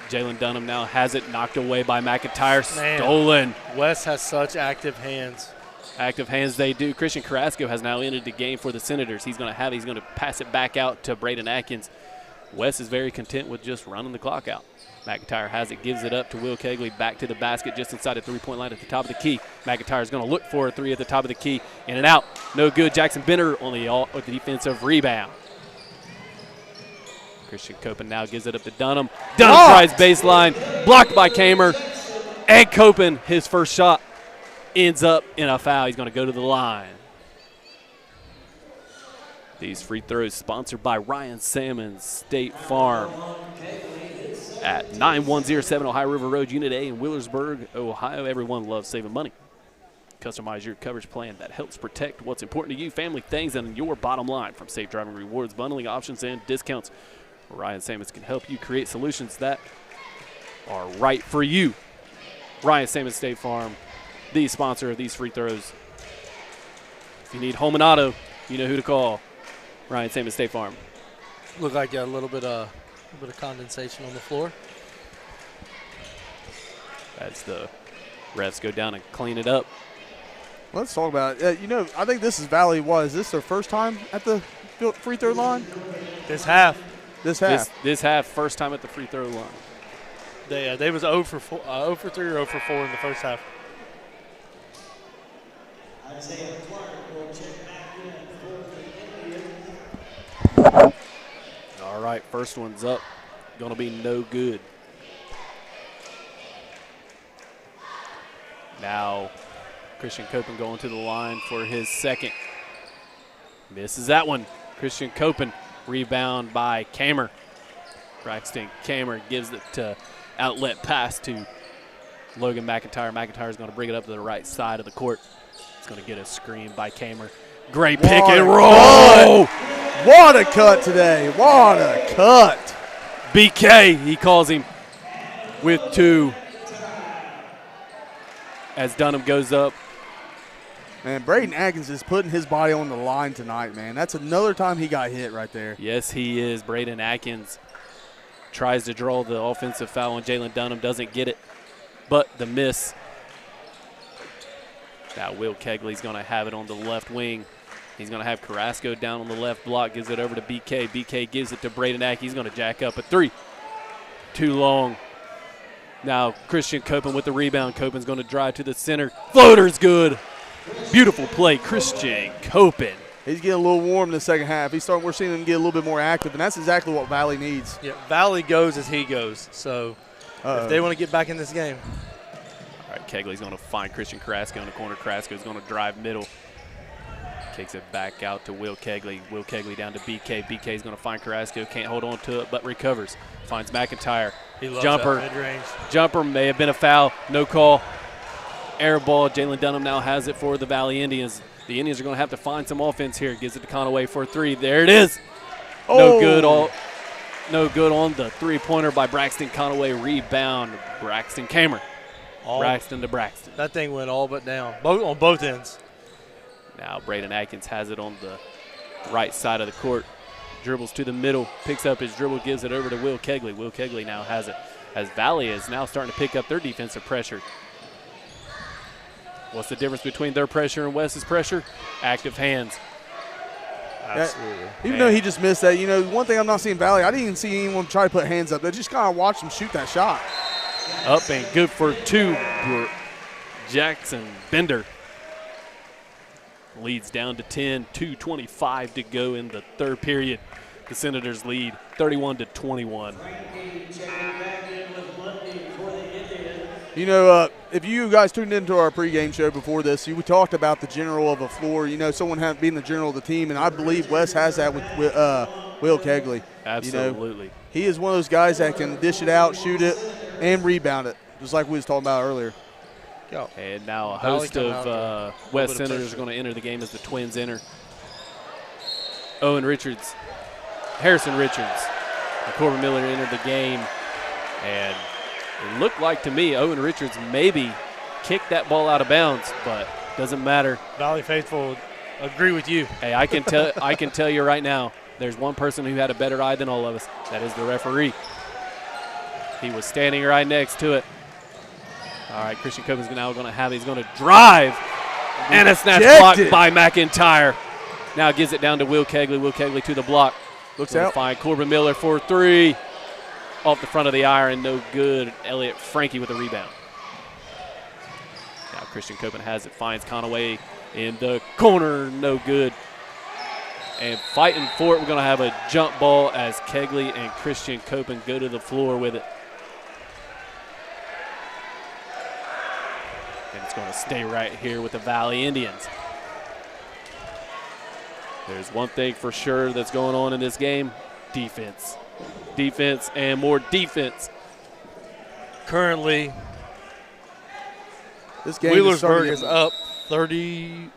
Jalen Dunham now has it knocked away by McIntyre. Man. Stolen. West has such active hands. Active hands they do. Christian Carrasco has now entered the game for the Senators. He's going to pass it back out to Braden Atkins. West is very content with just running the clock out. McIntyre has it, gives it up to Will Kegley, back to the basket just inside the three-point line at the top of the key. McIntyre is going to look for a 3 at the top of the key. In and out. No good. Jackson Benner on the defensive rebound. Christian Copen now gives it up to Dunham. Dunham tries baseline. Blocked by Kamer. And Copen, his first shot, ends up in a foul. He's going to go to the line. These free throws sponsored by Ryan Salmons State Farm at 9107 Ohio River Road, Unit A in Wheelersburg, Ohio. Everyone loves saving money. Customize your coverage plan that helps protect what's important to you, family things, and your bottom line. From safe driving rewards, bundling options, and discounts, Ryan Salmons can help you create solutions that are right for you. Ryan Salmons State Farm, the sponsor of these free throws. If you need home and auto, you know who to call. Ryan Salmons State Farm. Look like a little bit of condensation on the floor. As the refs go down and clean it up. Let's talk about it. I think this is Valley. Is this their first time at the free throw line? This half. This half. This half, first time at the free throw line. They was 0 for 3 or 0 for 4 in the first half. All right, first one's up. Going to be no good. Now, Christian Copen going to the line for his second. Misses that one. Christian Copen, rebound by Kamer. Braxton Kamer gives it to outlet pass to Logan McIntyre. McIntyre is going to bring it up to the right side of the court. It's going to get a screen by Kamer. Great pick and roll. What a cut today. What a cut. BK, he calls him, with 2. As Dunham goes up. Man, Braden Atkins is putting his body on the line tonight, man. That's another time he got hit right there. Yes, he is. Braden Atkins tries to draw the offensive foul on Jalen Dunham, doesn't get it, but the miss. Now Will Kegley's going to have it on the left wing. He's going to have Carrasco down on the left block, gives it over to BK. BK gives it to Braden Atkins. He's going to jack up a 3. Too long. Now Christian Copen with the rebound. Copen's going to drive to the center. Floater's good. Beautiful play, Christian Copen. He's getting a little warm in the second half. We're seeing him get a little bit more active, and that's exactly what Valley needs. Yeah, Valley goes as he goes. So if they want to get back in this game. All right, Kegley's going to find Christian Carrasco in the corner. Carrasco's going to drive middle. Kicks it back out to Will Kegley. Will Kegley down to BK. BK is going to find Carrasco. Can't hold on to it, but recovers. Finds McIntyre. He loves Jumper. that mid-range. Jumper may have been a foul. No call. Air ball. Jalen Dunham now has it for the Valley Indians. The Indians are going to have to find some offense here. Gives it to Conaway for a 3. There it is. No good. No good on the three-pointer by Braxton Conaway. Rebound. Braxton Kamer. Braxton to Braxton. That thing went all but down, on both ends. Now Braden Atkins has it on the right side of the court. Dribbles to the middle, picks up his dribble, gives it over to Will Kegley. Will Kegley now has it, as Valley is now starting to pick up their defensive pressure. What's the difference between their pressure and West's pressure? Active hands. Absolutely. Even though he just missed that, one thing I'm not seeing Valley, I didn't even see anyone try to put hands up. They just kind of watched him shoot that shot. Up and good for 2. Jackson Bender leads down to 10, 2:25 to go in the third period. The Senators lead 31-21. If you guys tuned into our pregame show before this, we talked about the general of a floor, someone being the general of the team, and I believe Wes has that with Will Kegley. Absolutely. He is one of those guys that can dish it out, shoot it, and rebound it, just like we was talking about earlier. And now a host of West Senators are going to enter the game as the Twins enter. Owen Richards, Harrison Richards, and Corbin Miller entered the game. And it looked like to me Owen Richards maybe kicked that ball out of bounds, but doesn't matter. Valley faithful agree with you. Hey, I can tell you right now, there's one person who had a better eye than all of us. That is the referee. He was standing right next to it. All right, Christian Copen's now going to have it. He's going to drive, and a snatch blocked by McIntyre. Now gives it down to Will Kegley. Will Kegley to the block. Looks out. Find Corbin Miller for 3. Off the front of the iron, no good. Elliott Frankie with the rebound. Now Christian Copen has it, finds Conaway in the corner, no good. And fighting for it, we're going to have a jump ball as Kegley and Christian Copen go to the floor with it. And it's going to stay right here with the Valley Indians. There's one thing for sure that's going on in this game, defense. Defense and more defense. Currently, this game Wheelersburg is up 30.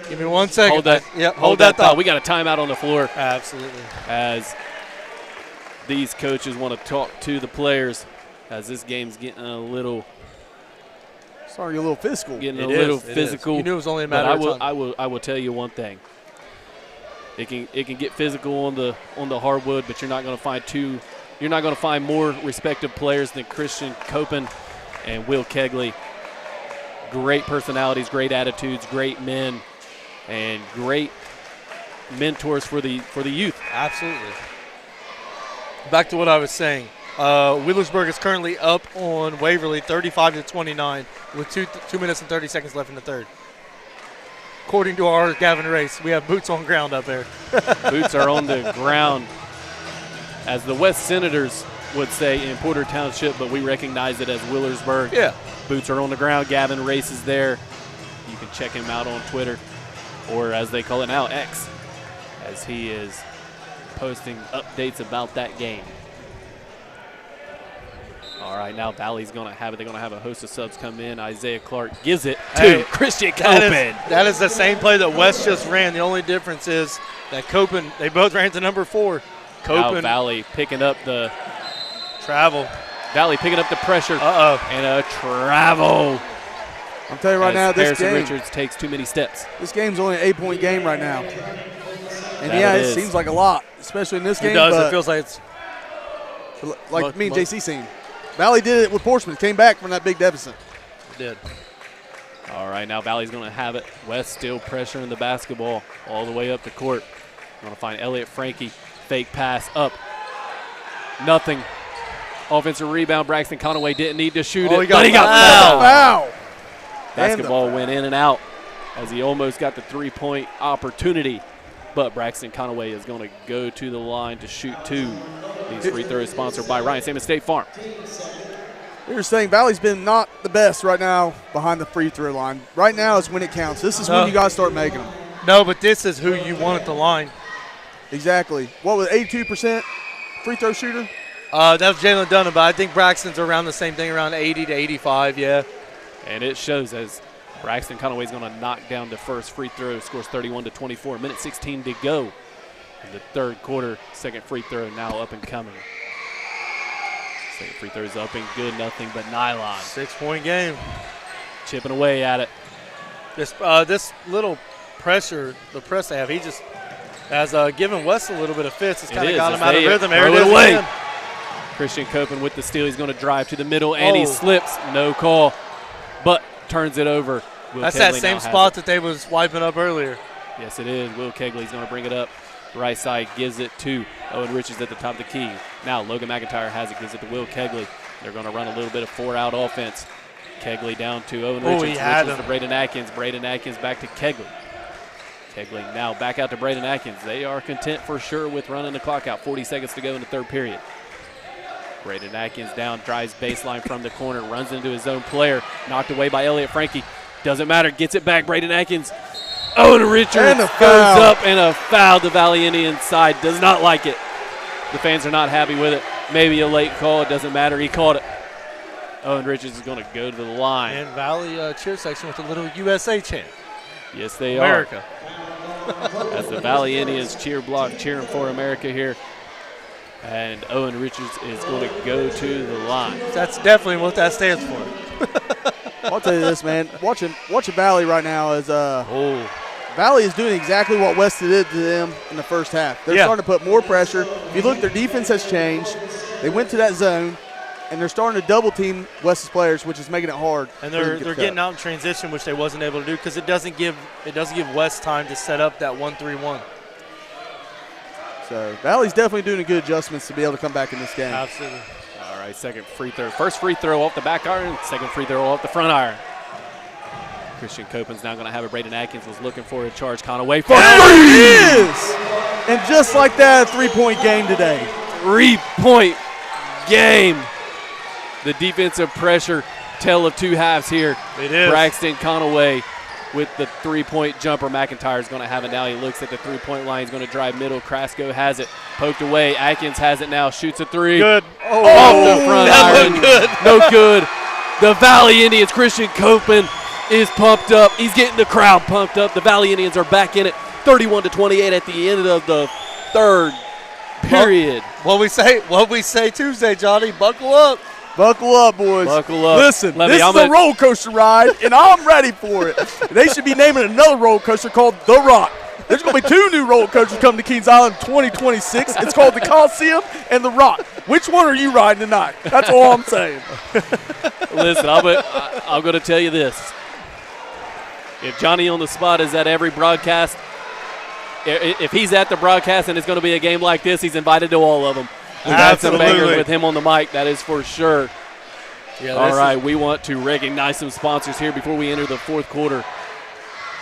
Give me 1 second. Hold that. Yep, hold that thought. We got a timeout on the floor. Absolutely. As these coaches want to talk to the players, as this game's getting a little. Starting a little physical. Getting a little physical. You knew it was only a matter of time. I will tell you one thing. It can get physical on the hardwood, but you're not going to find You're not going to find more respected players than Christian Copen and Will Kegley. Great personalities, great attitudes, great men, and great mentors for the youth. Absolutely. Back to what I was saying. Wheelersburg is currently up on Waverly 35-29 with 2 minutes and 30 seconds left in the third. According to our Gavin Race, we have boots on ground up there. Boots are on the ground, as the West Senators would say in Porter Township, but we recognize it as Wheelersburg. Yeah. Boots are on the ground. Gavin Race is there. You can check him out on Twitter, or as they call it now, X, as he is posting updates about that game. All right, now Valley's going to have it. They're going to have a host of subs come in. Isaiah Clark gives it to Christian Copen. That is the same play that West just ran. The only difference is that Copen, they both ran to number 4. Copen. Now Valley picking up the travel. Valley picking up the pressure. And a travel. I'm telling you right now, this Harrison game. Richards takes too many steps. This game's only an 8-point game right now. And it seems like a lot, especially in this game. It does. It feels like it's like me and JC seen. Valley did it with Portsmouth. Came back from that big deficit. It did. All right, now Valley's going to have it. West still pressuring the basketball all the way up the court. Going to find Elliott Frankie. Fake pass up. Nothing. Offensive rebound. Braxton Conaway didn't need to shoot it, but he got fouled. Basketball went in and out as he almost got the three-point opportunity. But Braxton Conaway is going to go to the line to shoot 2. These free throws sponsored by Ryan Salmon State Farm. Here's the thing, Valley's been not the best right now behind the free throw line. Right now is when it counts. This is when you guys start making them. No, but this is who you want at the line. Exactly. What was 82% free throw shooter? That was Jalen Dunham, but I think Braxton's around the same thing, around 80 to 85, yeah. And it shows as Braxton Conaway's going to knock down the first free throw, scores 31-24, minute 16 to go in the third quarter. Second free throw now up and coming. Second free throw is up and good, nothing but nylon. 6-point game. Chipping away at it. This little pressure, the press they have, he just has given West a little bit of fits. It's kind of got him out of rhythm. There it is again. Christian Copen with the steal. He's going to drive to the middle, and he slips. No call, but turns it over. That's that same spot that they was wiping up earlier. Yes, it is. Will Kegley's going to bring it up. Right side gives it to Owen Richards at the top of the key. Now Logan McIntyre has it, gives it to Will Kegley. They're going to run a little bit of four-out offense. Kegley down to Owen Richards. Richards to Braden Atkins. Braden Atkins back to Kegley. Kegley now back out to Braden Atkins. They are content for sure with running the clock out. 40 seconds to go in the third period. Braden Atkins down, drives baseline from the corner, runs into his own player. Knocked away by Elliott Frankie. Doesn't matter, gets it back. Braden Atkins. Owen Richards goes up, and a foul. The Valley Indian side does not like it. The fans are not happy with it. Maybe a late call. It doesn't matter. He called it. Owen Richards is going to go to the line. And Valley cheer section with a little USA chant. Yes, they America. are. As the Valley Indians cheer block, cheering for America here. And Owen Richards is going to go to the line. That's definitely what that stands for. I'll tell you this, man. Watching Valley right now is Valley is doing exactly what West did to them in the first half. They're starting to put more pressure. If you look, their defense has changed. They went to that zone, and they're starting to double team West's players, which is making it hard. And they're getting out in transition, which they wasn't able to do because it doesn't give West time to set up that 1-3-1. So Valley's definitely doing a good adjustments to be able to come back in this game. Absolutely. All right, second free throw. First free throw off the back iron, second free throw off the front iron. Christian Copen's now going to have it. Braden Atkins was looking for a charge. Conaway for three! It is! And just like that, a three-point game today. 3-point game. The defensive pressure, tale of two halves here. It is. Braxton Conaway with the three-point jumper. McIntyre is going to have it now. He looks at the three-point line. He's going to drive middle. Krasko has it. Poked away. Atkins has it now. Shoots a three. Good. Off the front iron. Good. No good. The Valley Indians, Christian Copen is pumped up. He's getting the crowd pumped up. The Valley Indians are back in it. 31-28 at the end of the third period. What we say Tuesday, Johnny. Buckle up. Buckle up, boys. Buckle up. Listen, this is a roller coaster ride, and I'm ready for it. They should be naming another roller coaster called The Rock. There's going to be 2 new roller coasters coming to Kings Island in 2026. It's called the Coliseum and The Rock. Which one are you riding tonight? That's all I'm saying. Listen, I'm going to tell you this. If Johnny on the Spot is at every broadcast, if he's at the broadcast and it's going to be a game like this, he's invited to all of them. We've had some bangers with him on the mic, that is for sure. Yeah, all right, we want to recognize some sponsors here before we enter the fourth quarter.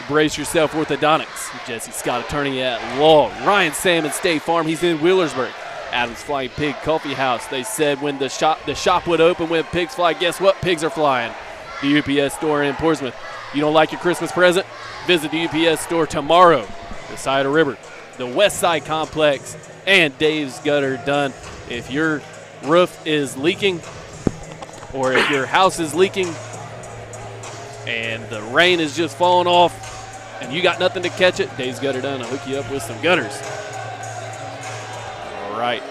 Brace yourself, orthodontics. Jesse Scott, attorney at law. Ryan Salmon, State Farm. He's in Wheelersburg. Adams Flying Pig Coffee House. They said when the shop would open when pigs fly. Guess what? Pigs are flying. The UPS store in Portsmouth. You don't like your Christmas present? Visit the UPS store tomorrow. The side of River, the West Side Complex, and Dave's Gutter Done. If your roof is leaking or if your house is leaking and the rain is just falling off and you got nothing to catch it, Dave's Gutter Done will hook you up with some gutters. All right.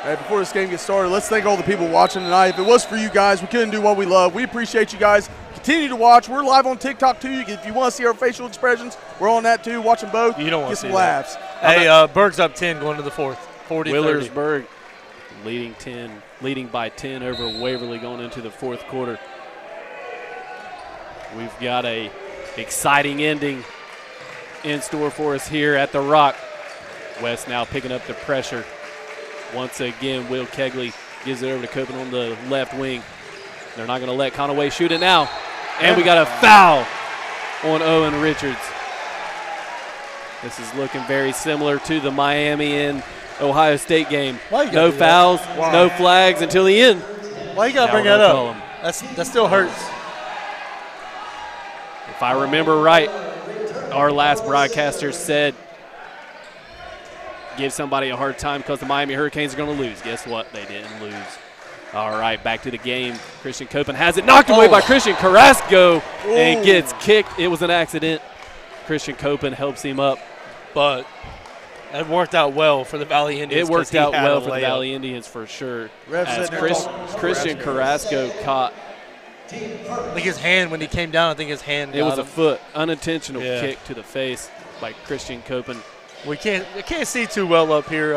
Hey, before this game gets started, let's thank all the people watching tonight. If it was for you guys, we couldn't do what we love. We appreciate you guys. Continue to watch. We're live on TikTok, too. If you want to see our facial expressions, we're on that, too. Watch them both. You don't want to see some laughs. Hey, Berg's up 10 going to the fourth. 40-30. Wheelersburg leading by 10 over Waverly going into the fourth quarter. We've got a exciting ending in store for us here at the Rock. West now picking up the pressure. Once again, Will Kegley gives it over to Copen on the left wing. They're not going to let Conaway shoot it now. And we got a foul on Owen Richards. This is looking very similar to the Miami and Ohio State game. No fouls, no flags until the end. Why you got to bring that up? That still hurts. If I remember right, our last broadcaster said give somebody a hard time because the Miami Hurricanes are going to lose. Guess what? They didn't lose. All right, back to the game. Christian Copen has it knocked away by Christian Carrasco and gets kicked. It was an accident. Christian Copen helps him up. But it worked out well for the Valley Indians. It worked out well for the Valley Indians for sure. As Christian Carrasco caught. I think his hand, when he came down, I think his hand It was a foot, unintentional kick to the face by Christian Copen. We can't see too well up here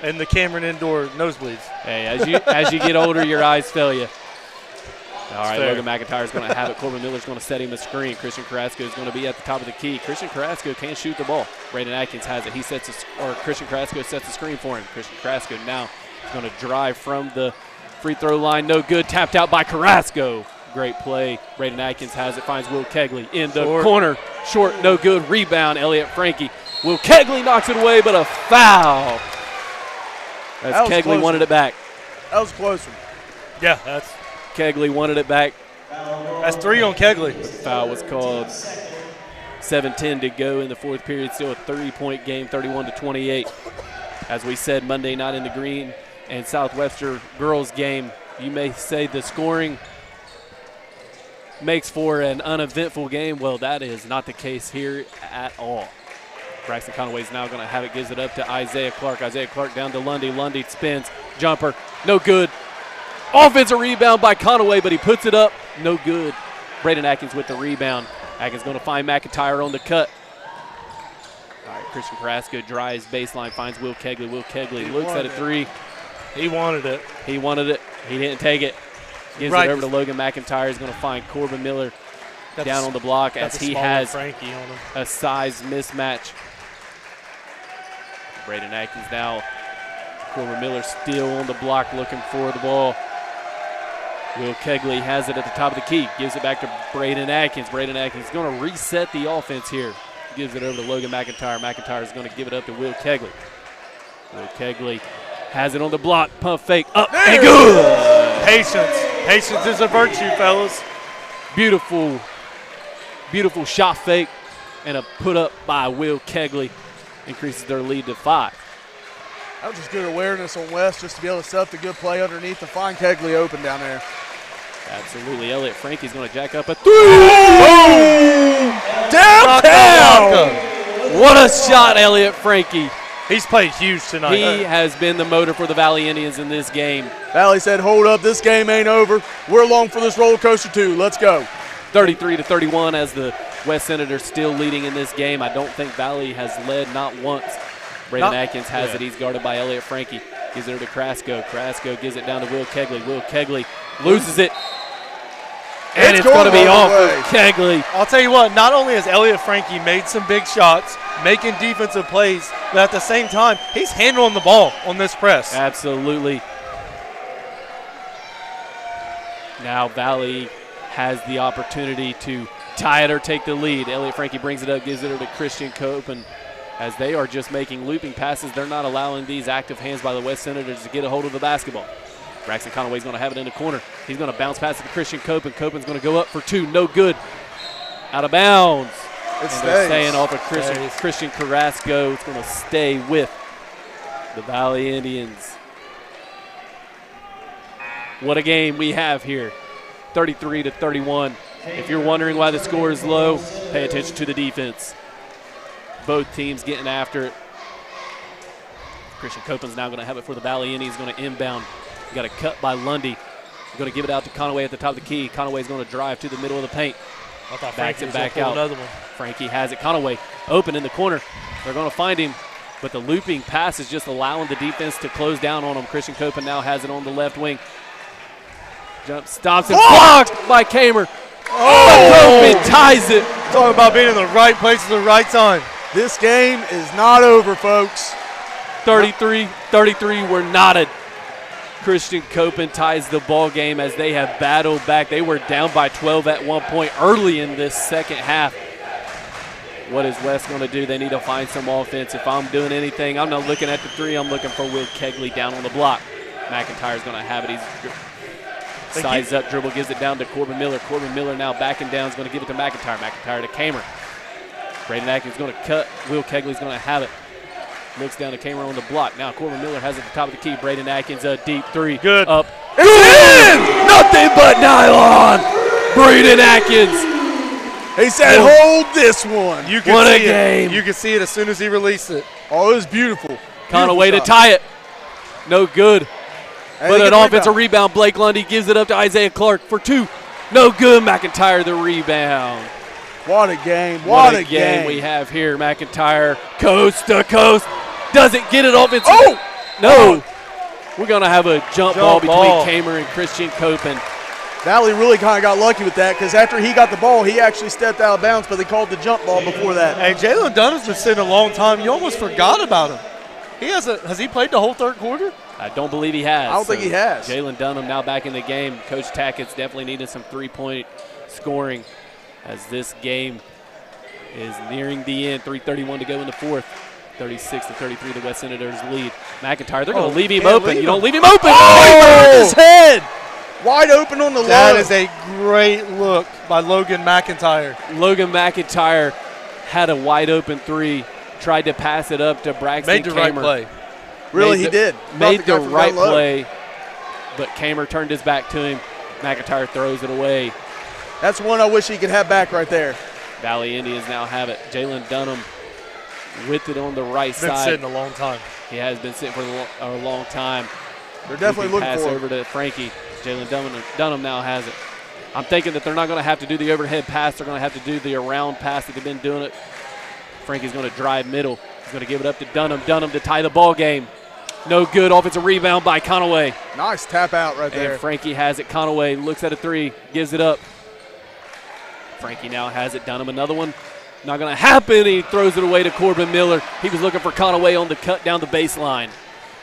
in the Cameron Indoor nosebleeds. Hey, as you get older, your eyes fail you. All right, fair. Logan McIntyre's going to have it. Corbin Miller's going to set him a screen. Christian Carrasco is going to be at the top of the key. Christian Carrasco can't shoot the ball. Braden Atkins has it. Christian Carrasco sets the screen for him. Christian Carrasco now is going to drive from the free throw line. No good. Tapped out by Carrasco. Great play. Braden Atkins has it. Finds Will Kegley in the corner. Short, no good. Rebound, Elliott Frankie. Will Kegley knocks it away, but a foul. As Kegley wanted it back. That was a close one. Yeah, that's Kegley wanted it back. That's 3 on Kegley. The foul was called. 7:10 to go in the fourth period. Still a 30-point game, 31-28. As we said, Monday night in the Green and Southwestern girls game, you may say the scoring makes for an uneventful game. Well, that is not the case here at all. Braxton Conway's now going to have it, gives it up to Isaiah Clark. Isaiah Clark down to Lundy. Lundy spins, jumper, no good. Offensive rebound by Conway, but he puts it up, no good. Braden Atkins with the rebound. Atkins going to find McIntyre on the cut. All right, Christian Carrasco drives baseline, finds Will Kegley. Will Kegley looks at a three. He wanted it. He wanted it. He didn't take it. Gives it over to Logan McIntyre. He's going to find Corbin Miller down on the block as he has a size mismatch. Braden Atkins now. Corbin Miller still on the block looking for the ball. Will Kegley has it at the top of the key. Gives it back to Braden Atkins. Braden Atkins is going to reset the offense here. Gives it over to Logan McIntyre. McIntyre is going to give it up to Will Kegley. Will Kegley has it on the block. Pump fake. Up and good. Patience. Patience is a virtue, fellas. Beautiful, beautiful shot fake and a put up by Will Kegley. Increases their lead to 5. That was just good awareness on West just to be able to set up the good play underneath to find Kegley open down there. Absolutely. Elliott Frankie's going to jack up a 3. Downtown! What a shot, Elliott Frankie. He's played huge tonight. He has been the motor for the Valley Indians in this game. Valley said, hold up, this game ain't over. We're along for this roller coaster too. Let's go. 33-31 as the West Senators still leading in this game. I don't think Valley has led not once. Braden Atkins has it. He's guarded by Elliott Frankie. Gives it over to Carrasco. Carrasco gives it down to Will Kegley. Will Kegley loses it. And it's going to be off of Kegley. I'll tell you what, not only has Elliott Frankie made some big shots, making defensive plays, but at the same time, he's handling the ball on this press. Absolutely. Now Valley has the opportunity to tie it or take the lead. Elliott Frankie brings it up, gives it over to Christian Copen. As they are just making looping passes, they're not allowing these active hands by the West Senators to get a hold of the basketball. Braxton Conway's going to have it in the corner. He's going to bounce past it to Christian Copen. Copen's going to go up for 2. No good. Out of bounds. They're staying off of Christian Carrasco. It's going to stay with the Valley Indians. What a game we have here. 33-31. If you're wondering why the score is low, pay attention to the defense. Both teams getting after it. Christian Copen's now going to have it for the Valley Indians. Going to inbound. Got a cut by Lundy. Going to give it out to Conway at the top of the key. Conway's going to drive to the middle of the paint. Backs it back out. Another one. Frankie has it. Conway open in the corner. They're going to find him, but the looping pass is just allowing the defense to close down on him. Christian Copen now has it on the left wing. Jump, stops it. Blocked by Kamer. Copen ties it. Talking about being in the right place at the right time. This game is not over, folks. 33-33. We're knotted. Christian Copen ties the ball game as they have battled back. They were down by 12 at one point early in this second half. What is West going to do? They need to find some offense. If I'm doing anything, I'm not looking at the 3. I'm looking for Will Kegley down on the block. McIntyre's going to have it. He's Size up dribble, gives it down to Corbin Miller. Corbin Miller now backing down, is going to give it to McIntyre. McIntyre to Kamer. Braden Atkins going to cut. Will Kegley's going to have it. Looks down to Kamer on the block. Now Corbin Miller has it at the top of the key. Braden Atkins, a deep three. Good. Up. It's in! Nothing but nylon. Braden Atkins. He said, hold this one. What a game. You could see it as soon as he released it. Oh, it was beautiful. Conaway to tie it. No good. But an offensive rebound. Blake Lundy gives it up to Isaiah Clark for 2. No good. McIntyre the rebound. What a game. What a game we have here. McIntyre coast to coast. Doesn't get it off. No. We're going to have a jump ball between Kamer and Christian Copen. Valley really kind of got lucky with that because after he got the ball, he actually stepped out of bounds, but they called the jump ball before that. Hey, Jalen Dunham's been sitting a long time. You almost forgot about him. Has he played the whole third quarter? I don't believe he has. I don't think he has. Jalen Dunham now back in the game. Coach Tackett's definitely needed some three-point scoring as this game is nearing the end. 3:31 to go in the fourth. 36-33, the West Senators lead. McIntyre, they're going to leave him open. You don't leave him open. Oh, his head. Wide open on the low. That is a great look by Logan McIntyre. Logan McIntyre had a wide open three, tried to pass it up to Braxton Made the right play. Really, he did. Made the right play, but Kamer turned his back to him. McIntyre throws it away. That's one I wish he could have back right there. Valley Indians now have it. Jalen Dunham with it on the right side. Been sitting a long time. He has been sitting for a long time. They're definitely looking pass for over to Frankie. Jalen Dunham now has it. I'm thinking that they're not going to have to do the overhead pass. They're going to have to do the around pass that they've been doing it. Frankie's going to drive middle. He's going to give it up to Dunham. Dunham to tie the ball game. No good. Offensive rebound by Conaway. Nice tap out right there. And Frankie has it. Conaway looks at a three, gives it up. Frankie now has it. Dunham another one. Not going to happen. He throws it away to Corbin Miller. He was looking for Conaway on the cut down the baseline.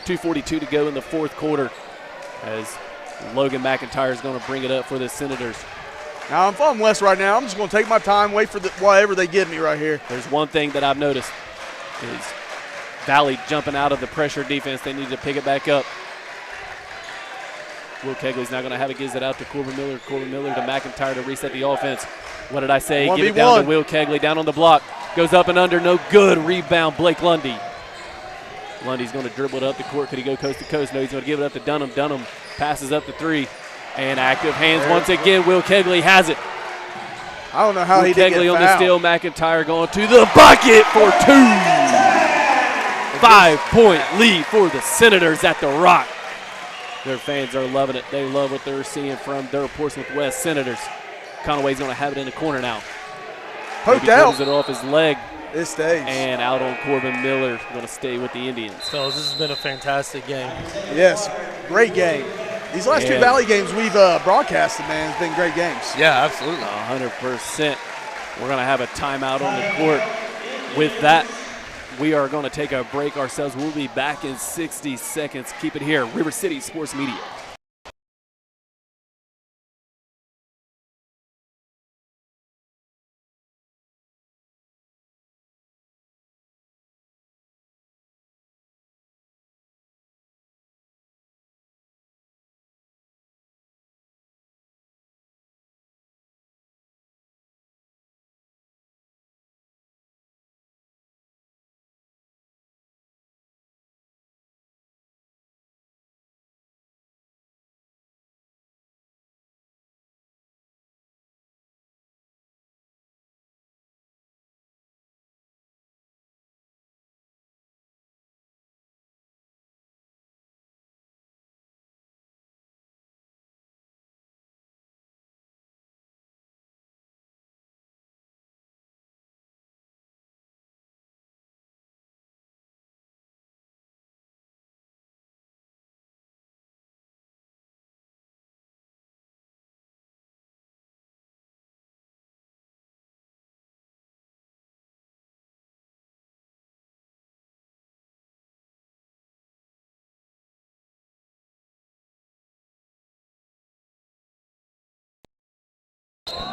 2:42 to go in the fourth quarter as Logan McIntyre is going to bring it up for the Senators. Now, if I'm West right now, I'm just going to take my time, wait for whatever they give me right here. There's one thing that I've noticed is Valley jumping out of the pressure defense. They need to pick it back up. Will Kegley's now going to have it, gives it out to Corbin Miller. Corbin Miller to McIntyre to reset the offense. What did I say? Give it down to Will Kegley, down on the block. Goes up and under, no good. Rebound, Blake Lundy. Lundy's going to dribble it up the court. Could he go coast to coast? No, he's going to give it up to Dunham. Dunham passes up the three. And active hands once again. Will Kegley has it. I don't know how he didn't get Kegley fouled. on the steal. McIntyre going to the bucket for 2. 5-point lead for the Senators at the Rock. Their fans are loving it. They love what they're seeing from their Portsmouth West Senators. Conaway's going to have it in the corner now. Poked out. Throws it off his leg. It stays. And out on Corbin Miller. Going to stay with the Indians. Fellas, this has been a fantastic game. Yes, great game. These last two Valley games we've broadcasted, man, it's been great games. Yeah, absolutely. 100%. We're going to have a timeout on the court. With that, we are going to take a break ourselves. We'll be back in 60 seconds. Keep it here, River City Sports Media.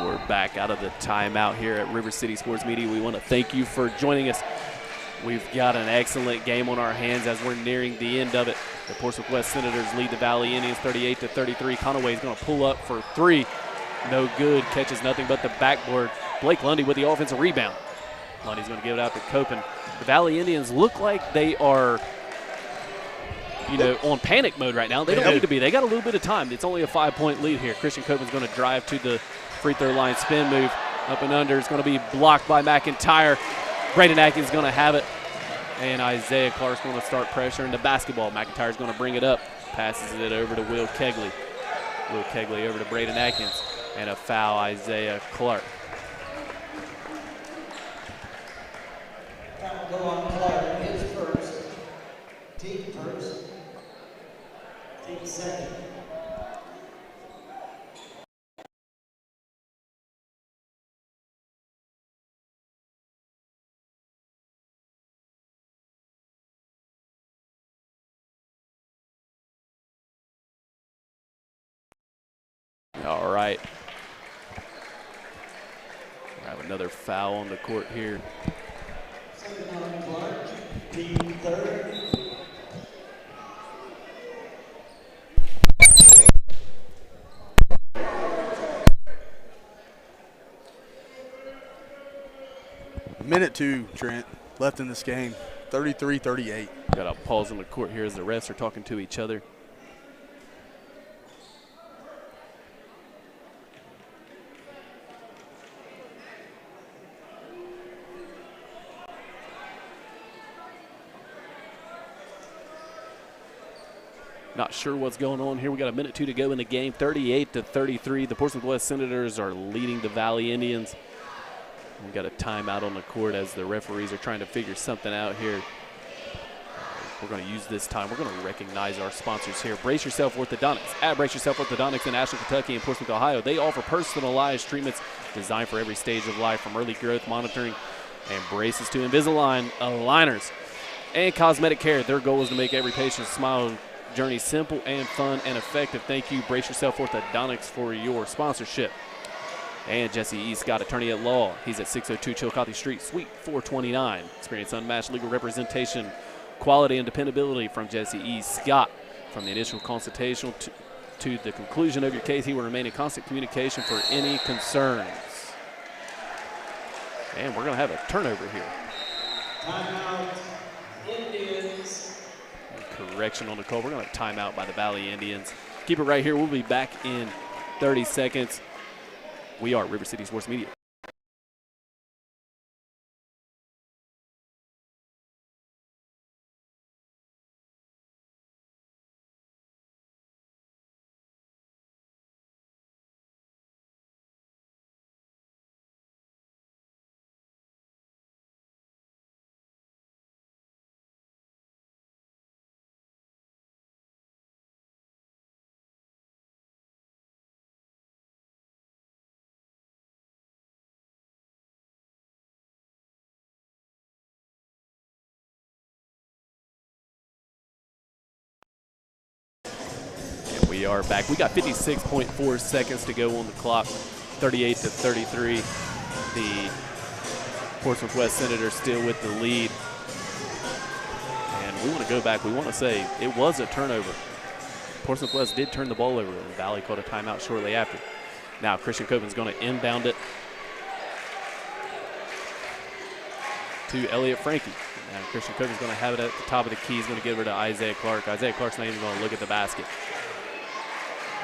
We're back out of the timeout here at River City Sports Media. We want to thank you for joining us. We've got an excellent game on our hands as we're nearing the end of it. The Portsmouth West Senators lead the Valley Indians 38-33. Conaway is going to pull up for three. No good. Catches nothing but the backboard. Blake Lundy with the offensive rebound. Lundy's going to give it out to Copen. The Valley Indians look like they are, on panic mode right now. They don't need to be. They got a little bit of time. It's only a 5-point lead here. Christian Copen's going to drive to the free throw line, spin move, up and under. It's going to be blocked by McIntyre. Braden Atkins is going to have it. And Isaiah Clark's going to start pressuring the basketball. McIntyre's going to bring it up. Passes it over to Will Kegley. Will Kegley over to Braden Atkins. And a foul, Isaiah Clark. Go on Clark, his first. Team first. Team second. All right. We have another foul on the court here. Second on Clark, team third. Minute 2, Trent, left in this game. 33-38. Got a pause on the court here as the refs are talking to each other. Not sure what's going on here. We got a minute 2 to go in the game. 38-33. The Portsmouth West Senators are leading the Valley Indians. We got a timeout on the court as the referees are trying to figure something out here. We're going to use this time. We're going to recognize our sponsors here. Brace Yourself Orthodontics. At Brace Yourself Orthodontics in Ashland, Kentucky and Portsmouth, Ohio. They offer personalized treatments designed for every stage of life, from early growth monitoring and braces to Invisalign aligners and cosmetic care. Their goal is to make every patient's smile journey simple and fun and effective. Thank you, Brace Yourself Orthodontics, for your sponsorship. And Jesse E. Scott, attorney at law. He's at 602 Chillicothe Street, Suite 429. Experience unmatched legal representation, quality and dependability from Jesse E. Scott. From the initial consultation to the conclusion of your case, he will remain in constant communication for any concerns. And we're going to have a turnover here. Timeout, Indians. Correction on the call. We're going to have timeout by the Valley Indians. Keep it right here. We'll be back in 30 seconds. We are River City Sports Media. We are back. We got 56.4 seconds to go on the clock. 38-33. The Portsmouth West Senators still with the lead. And we want to go back. We want to say it was a turnover. Portsmouth West did turn the ball over, and Valley called a timeout shortly after. Now Christian Copen's going to inbound it to Elliott Frankie. And Christian Copen's going to have it at the top of the key. He's going to give it to Isaiah Clark. Isaiah Clark's not even going to look at the basket.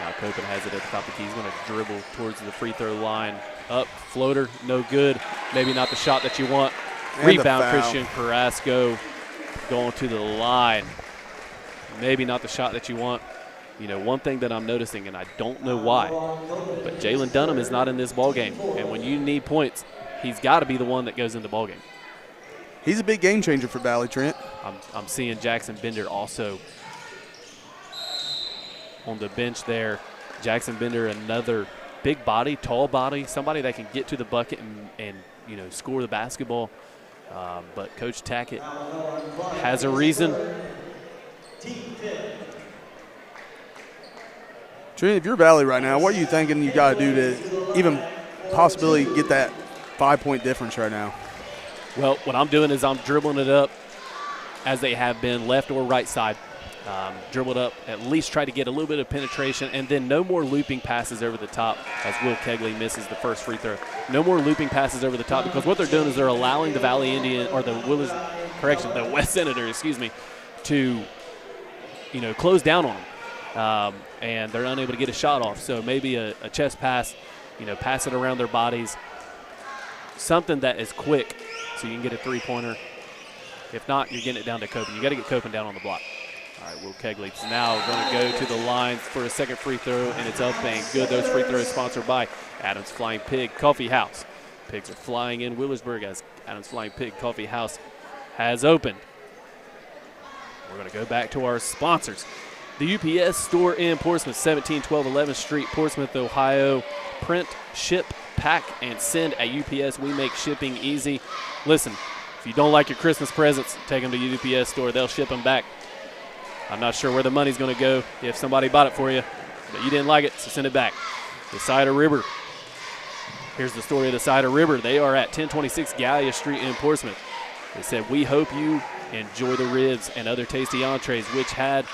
Now Copen has it at the top of the key. He's going to dribble towards the free throw line. Up, floater, no good. Maybe not the shot that you want. And rebound, Christian Carrasco going to the line. Maybe not the shot that you want. You know, one thing that I'm noticing, and I don't know why, but Jalen Dunham is not in this ballgame. And when you need points, he's got to be the one that goes in the ballgame. He's a big game changer for Valley, Trent. I'm seeing Jackson Bender also on the bench there. Jackson Bender, another big body, tall body, somebody that can get to the bucket and you know, score the basketball. But Coach Tackett has a reason. Trent, if you're Valley right now, what are you thinking you got to do to even possibly get that 5-point difference right now? Well, what I'm doing is I'm dribbling it up as they have been, left or right side. dribbled up, at least try to get a little bit of penetration, and then no more looping passes over the top as Will Kegley misses the first free throw. No more looping passes over the top, because what they're doing is they're allowing the Valley Indian, or the West Senators, to, close down on them. And they're unable to get a shot off. So maybe a chest pass, pass it around their bodies, something that is quick so you can get a three-pointer. If not, you're getting it down to Copen. You got to get Copen down on the block. All right, Will Kegley's now going to go to the line for a second free throw, and it's up and good. Those free throws sponsored by Adams Flying Pig Coffee House. Pigs are flying in Willersburg as Adams Flying Pig Coffee House has opened. We're going to go back to our sponsors. The UPS store in Portsmouth, 1712 11th Street, Portsmouth, Ohio. Print, ship, pack, and send at UPS. We make shipping easy. Listen, if you don't like your Christmas presents, take them to the UPS store. They'll ship them back. I'm not sure where the money's going to go if somebody bought it for you, but you didn't like it, so send it back. The Cider River. Here's the story of the Cider River. They are at 1026 Gallia Street in Portsmouth. They said, we hope you enjoy the ribs and other tasty entrees, which had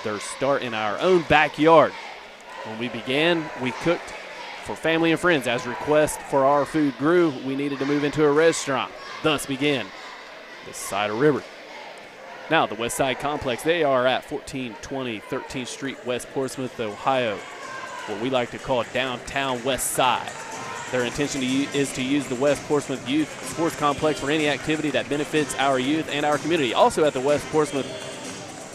their start in our own backyard. When we began, we cooked for family and friends. As request for our food grew, we needed to move into a restaurant. Thus began the Cider River. Now, the West Side Complex, they are at 1420 13th Street, West Portsmouth, Ohio, what we like to call downtown West Side. Their intention is to use the West Portsmouth Youth Sports Complex for any activity that benefits our youth and our community. Also at the West Portsmouth,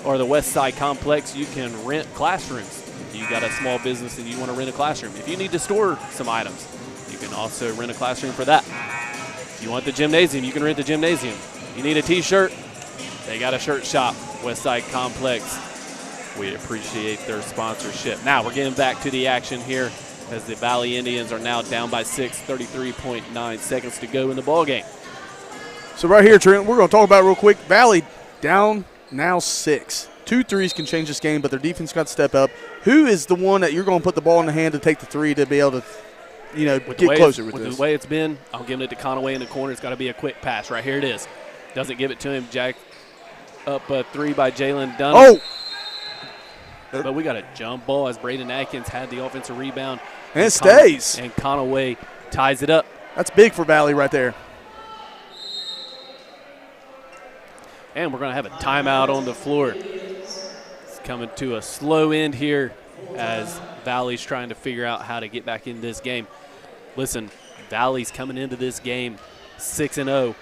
or the West Side Complex, you can rent classrooms. If you got a small business and you want to rent a classroom. If you need to store some items, you can also rent a classroom for that. If you want the gymnasium, you can rent the gymnasium. You need a t-shirt, they got a shirt shop, West Side Complex. We appreciate their sponsorship. Now we're getting back to the action here as the Valley Indians are now down by 6, 33.9 seconds to go in the ball game. So right here, Trent, we're going to talk about it real quick. Valley down now 6. 2 threes can change this game, but their defense got to step up. Who is the one that you're going to put the ball in the hand to take the three to be able to, get closer with this? The way it's been, I'm giving it to Conaway in the corner. It's got to be a quick pass. Right here it is. Doesn't give it to him. Jack up a three by Jalen Dunn. Oh! But we got a jump ball as Braden Atkins had the offensive rebound. And it stays. And Conaway ties it up. That's big for Valley right there. And we're going to have a timeout on the floor. It's coming to a slow end here as Valley's trying to figure out how to get back in this game. Listen, Valley's coming into this game 6-0.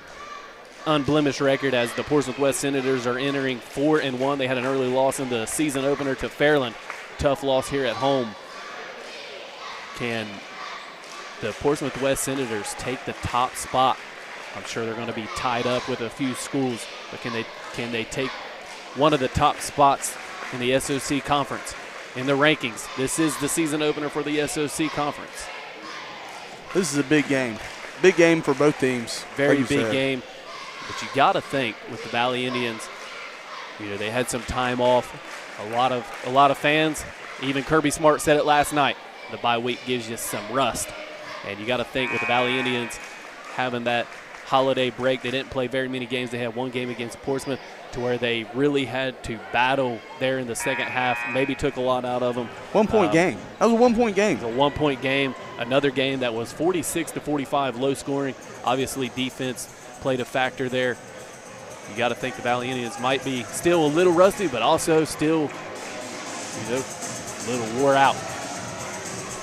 Unblemished record as the Portsmouth West Senators are entering 4-1. They had an early loss in the season opener to Fairland. Tough loss here at home. Can the Portsmouth West Senators take the top spot? I'm sure they're going to be tied up with a few schools, but can they take one of the top spots in the SOC conference in the rankings? This is the season opener for the SOC conference. This is a big game. Big game for both teams. Very big game. But you got to think with the Valley Indians, they had some time off. A lot of fans, even Kirby Smart said it last night. The bye week gives you some rust, and you got to think with the Valley Indians having that holiday break, they didn't play very many games. They had one game against Portsmouth to where they really had to battle there in the second half. Maybe took a lot out of them. 1 point game. That was a 1 point game. It was a 1 point game. Another game that was 46-45, low scoring. Obviously, defense played a factor there. You got to think the Valley Indians might be still a little rusty, but also still, a little wore out.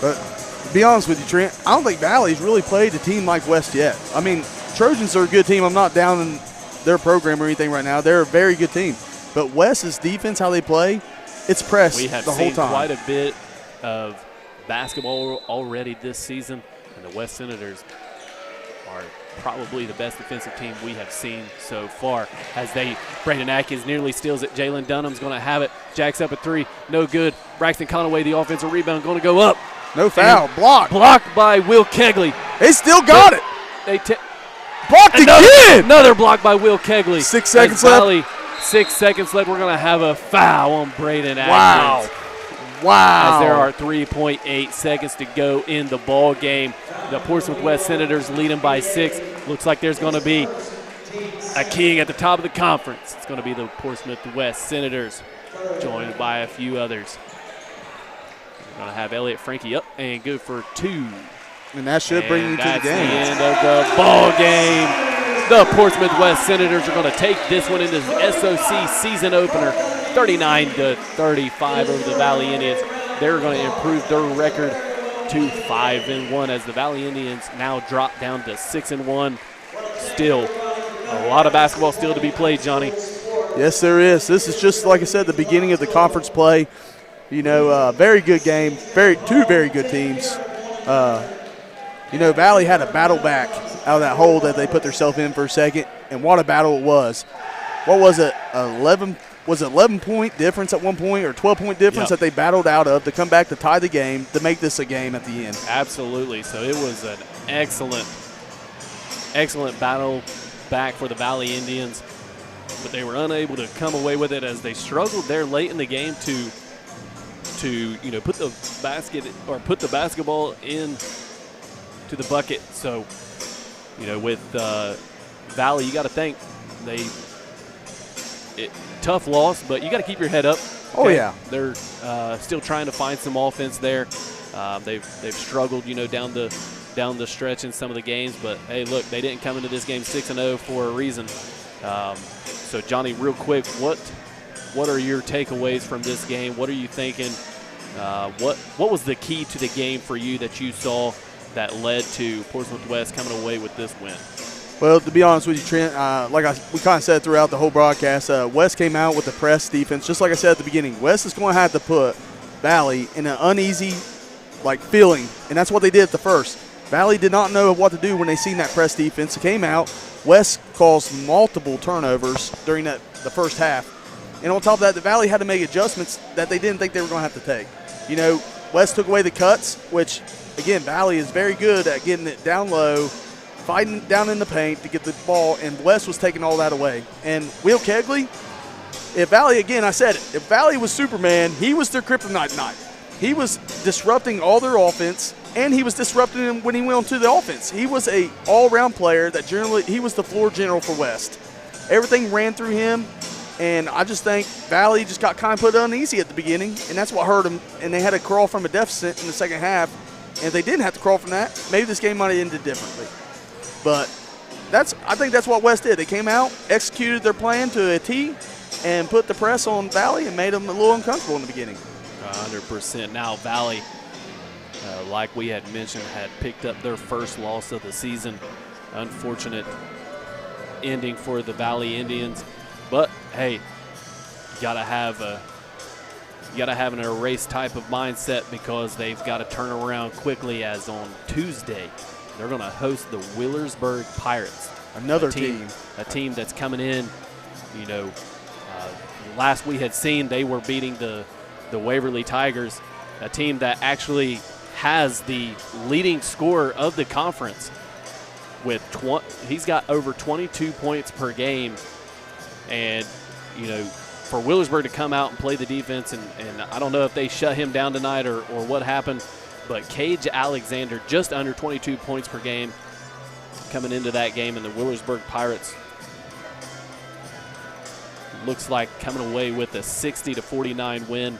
But to be honest with you, Trent, I don't think Valley's really played a team like West yet. I mean, Trojans are a good team. I'm not down in their program or anything right now. They're a very good team. But West's defense, how they play, it's pressed the whole time. We have seen quite a bit of basketball already this season, and the West Senators are probably the best defensive team we have seen so far. Brandon Atkins nearly steals it. Jalen Dunham's going to have it. Jacks up a three. No good. Braxton Conaway, the offensive rebound, going to go up. No foul. Blocked. Blocked by Will Kegley. They still got it. Blocked again. Another block by Will Kegley. 6 seconds left. 6 seconds left. We're going to have a foul on Braden Atkins. Wow. As there are 3.8 seconds to go in the ball game. The Portsmouth West Senators lead them by 6. Looks like there's going to be a king at the top of the conference. It's going to be the Portsmouth West Senators. joined by a few others. We're going to have Elliott Frankie up and go for 2. And that should bring you to the That's game. the end of the ball game. The Portsmouth West Senators are going to take this one into the SOC season opener, 39-35 over the Valley Indians. They're going to improve their record to 5-1 as the Valley Indians now drop down to 6-1. Still a lot of basketball still to be played, Johnny. Yes, there is. This is just, like I said, the beginning of the conference play. You know, very good game, two very good teams. You know, Valley had to battle back out of that hole that they put themselves in for a second, and what a battle it was. What was it, 11? Was it 11-point difference at one point or 12-point difference that they battled out of to come back to tie the game to make this a game at the end? Absolutely. So it was an excellent battle back for the Valley Indians, but they were unable to come away with it as they struggled there late in the game to you know, put the basketball in to the bucket. So, you know, with Valley, you got to think tough loss, but you got to keep your head up. Okay? Oh yeah, they're still trying to find some offense there. They've struggled, you know, down the stretch in some of the games, but hey, look, they didn't come into this game 6-0 for a reason. So Johnny, real quick, what are your takeaways from this game? What are you thinking? What was the key to the game for you that you saw that led to Portsmouth West coming away with this win? Well, to be honest with you, Trent, we kind of said throughout the whole broadcast, West came out with the press defense. Just like I said at the beginning, West is going to have to put Valley in an uneasy feeling, and that's what they did at the first. Valley did not know what to do when they seen that press defense. It came out. West caused multiple turnovers during the first half. And on top of that, the Valley had to make adjustments that they didn't think they were going to have to take. You know, West took away the cuts, which, again, Valley is very good at getting it down low, fighting down in the paint to get the ball, and West was taking all that away. And Will Kegley, if Valley, again, I said it, if Valley was Superman, he was their kryptonite night. He was disrupting all their offense, and he was disrupting them when he went onto the offense. He was a all-around player that he was the floor general for West. Everything ran through him, and I just think Valley just got kind of put uneasy at the beginning, and that's what hurt them, and they had to crawl from a deficit in the second half. And if they didn't have to crawl from that, maybe this game might have ended differently. But I think that's what West did. They came out, executed their plan to a T, and put the press on Valley and made them a little uncomfortable in the beginning. 100%. Now Valley, like we had mentioned, had picked up their first loss of the season. Unfortunate ending for the Valley Indians. But hey, you gotta have an erase type of mindset because they've got to turn around quickly. As on Tuesday, they're going to host the Willersburg Pirates, another a team that's coming in. You know, last we had seen they were beating the Waverly Tigers, a team that actually has the leading scorer of the conference he's got over 22 points per game. And, you know, for Willersburg to come out and play the defense, and I don't know if they shut him down tonight or what happened, but Cage Alexander just under 22 points per game coming into that game, and the Willersburg Pirates looks like coming away with a 60-49 win,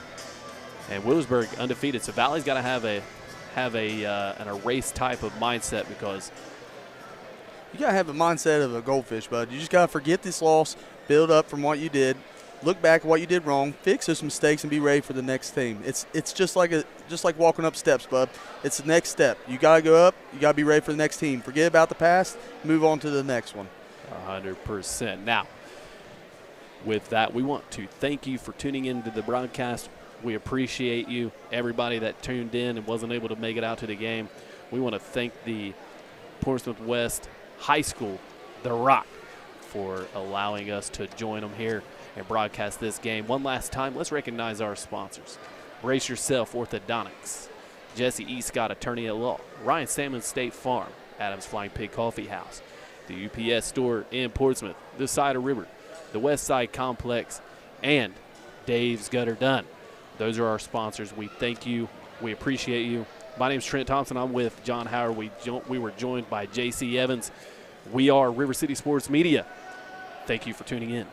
and Willersburg undefeated. So Valley's got to have an erase type of mindset because you got to have a mindset of a goldfish, bud. You just got to forget this loss, build up from what you did, look back at what you did wrong, fix those mistakes, and be ready for the next team. It's just like walking up steps, bud. It's the next step. You got to go up. You got to be ready for the next team. Forget about the past. Move on to the next one. 100%. Now, with that, we want to thank you for tuning into the broadcast. We appreciate you, everybody that tuned in and wasn't able to make it out to the game. We want to thank the Portsmouth West High School, The Rock, for allowing us to join them here and broadcast this game. One last time, let's recognize our sponsors. Brace Yourself Orthodontics, Jesse E. Scott, Attorney at Law, Ryan Salmon State Farm, Adams Flying Pig Coffee House, the UPS Store in Portsmouth, the Cider River, the West Side Complex, and Dave's Gutter Done. Those are our sponsors. We thank you. We appreciate you. My name is Trent Thompson. I'm with John Howard. We were joined by J.C. Evans. We are River City Sports Media. Thank you for tuning in.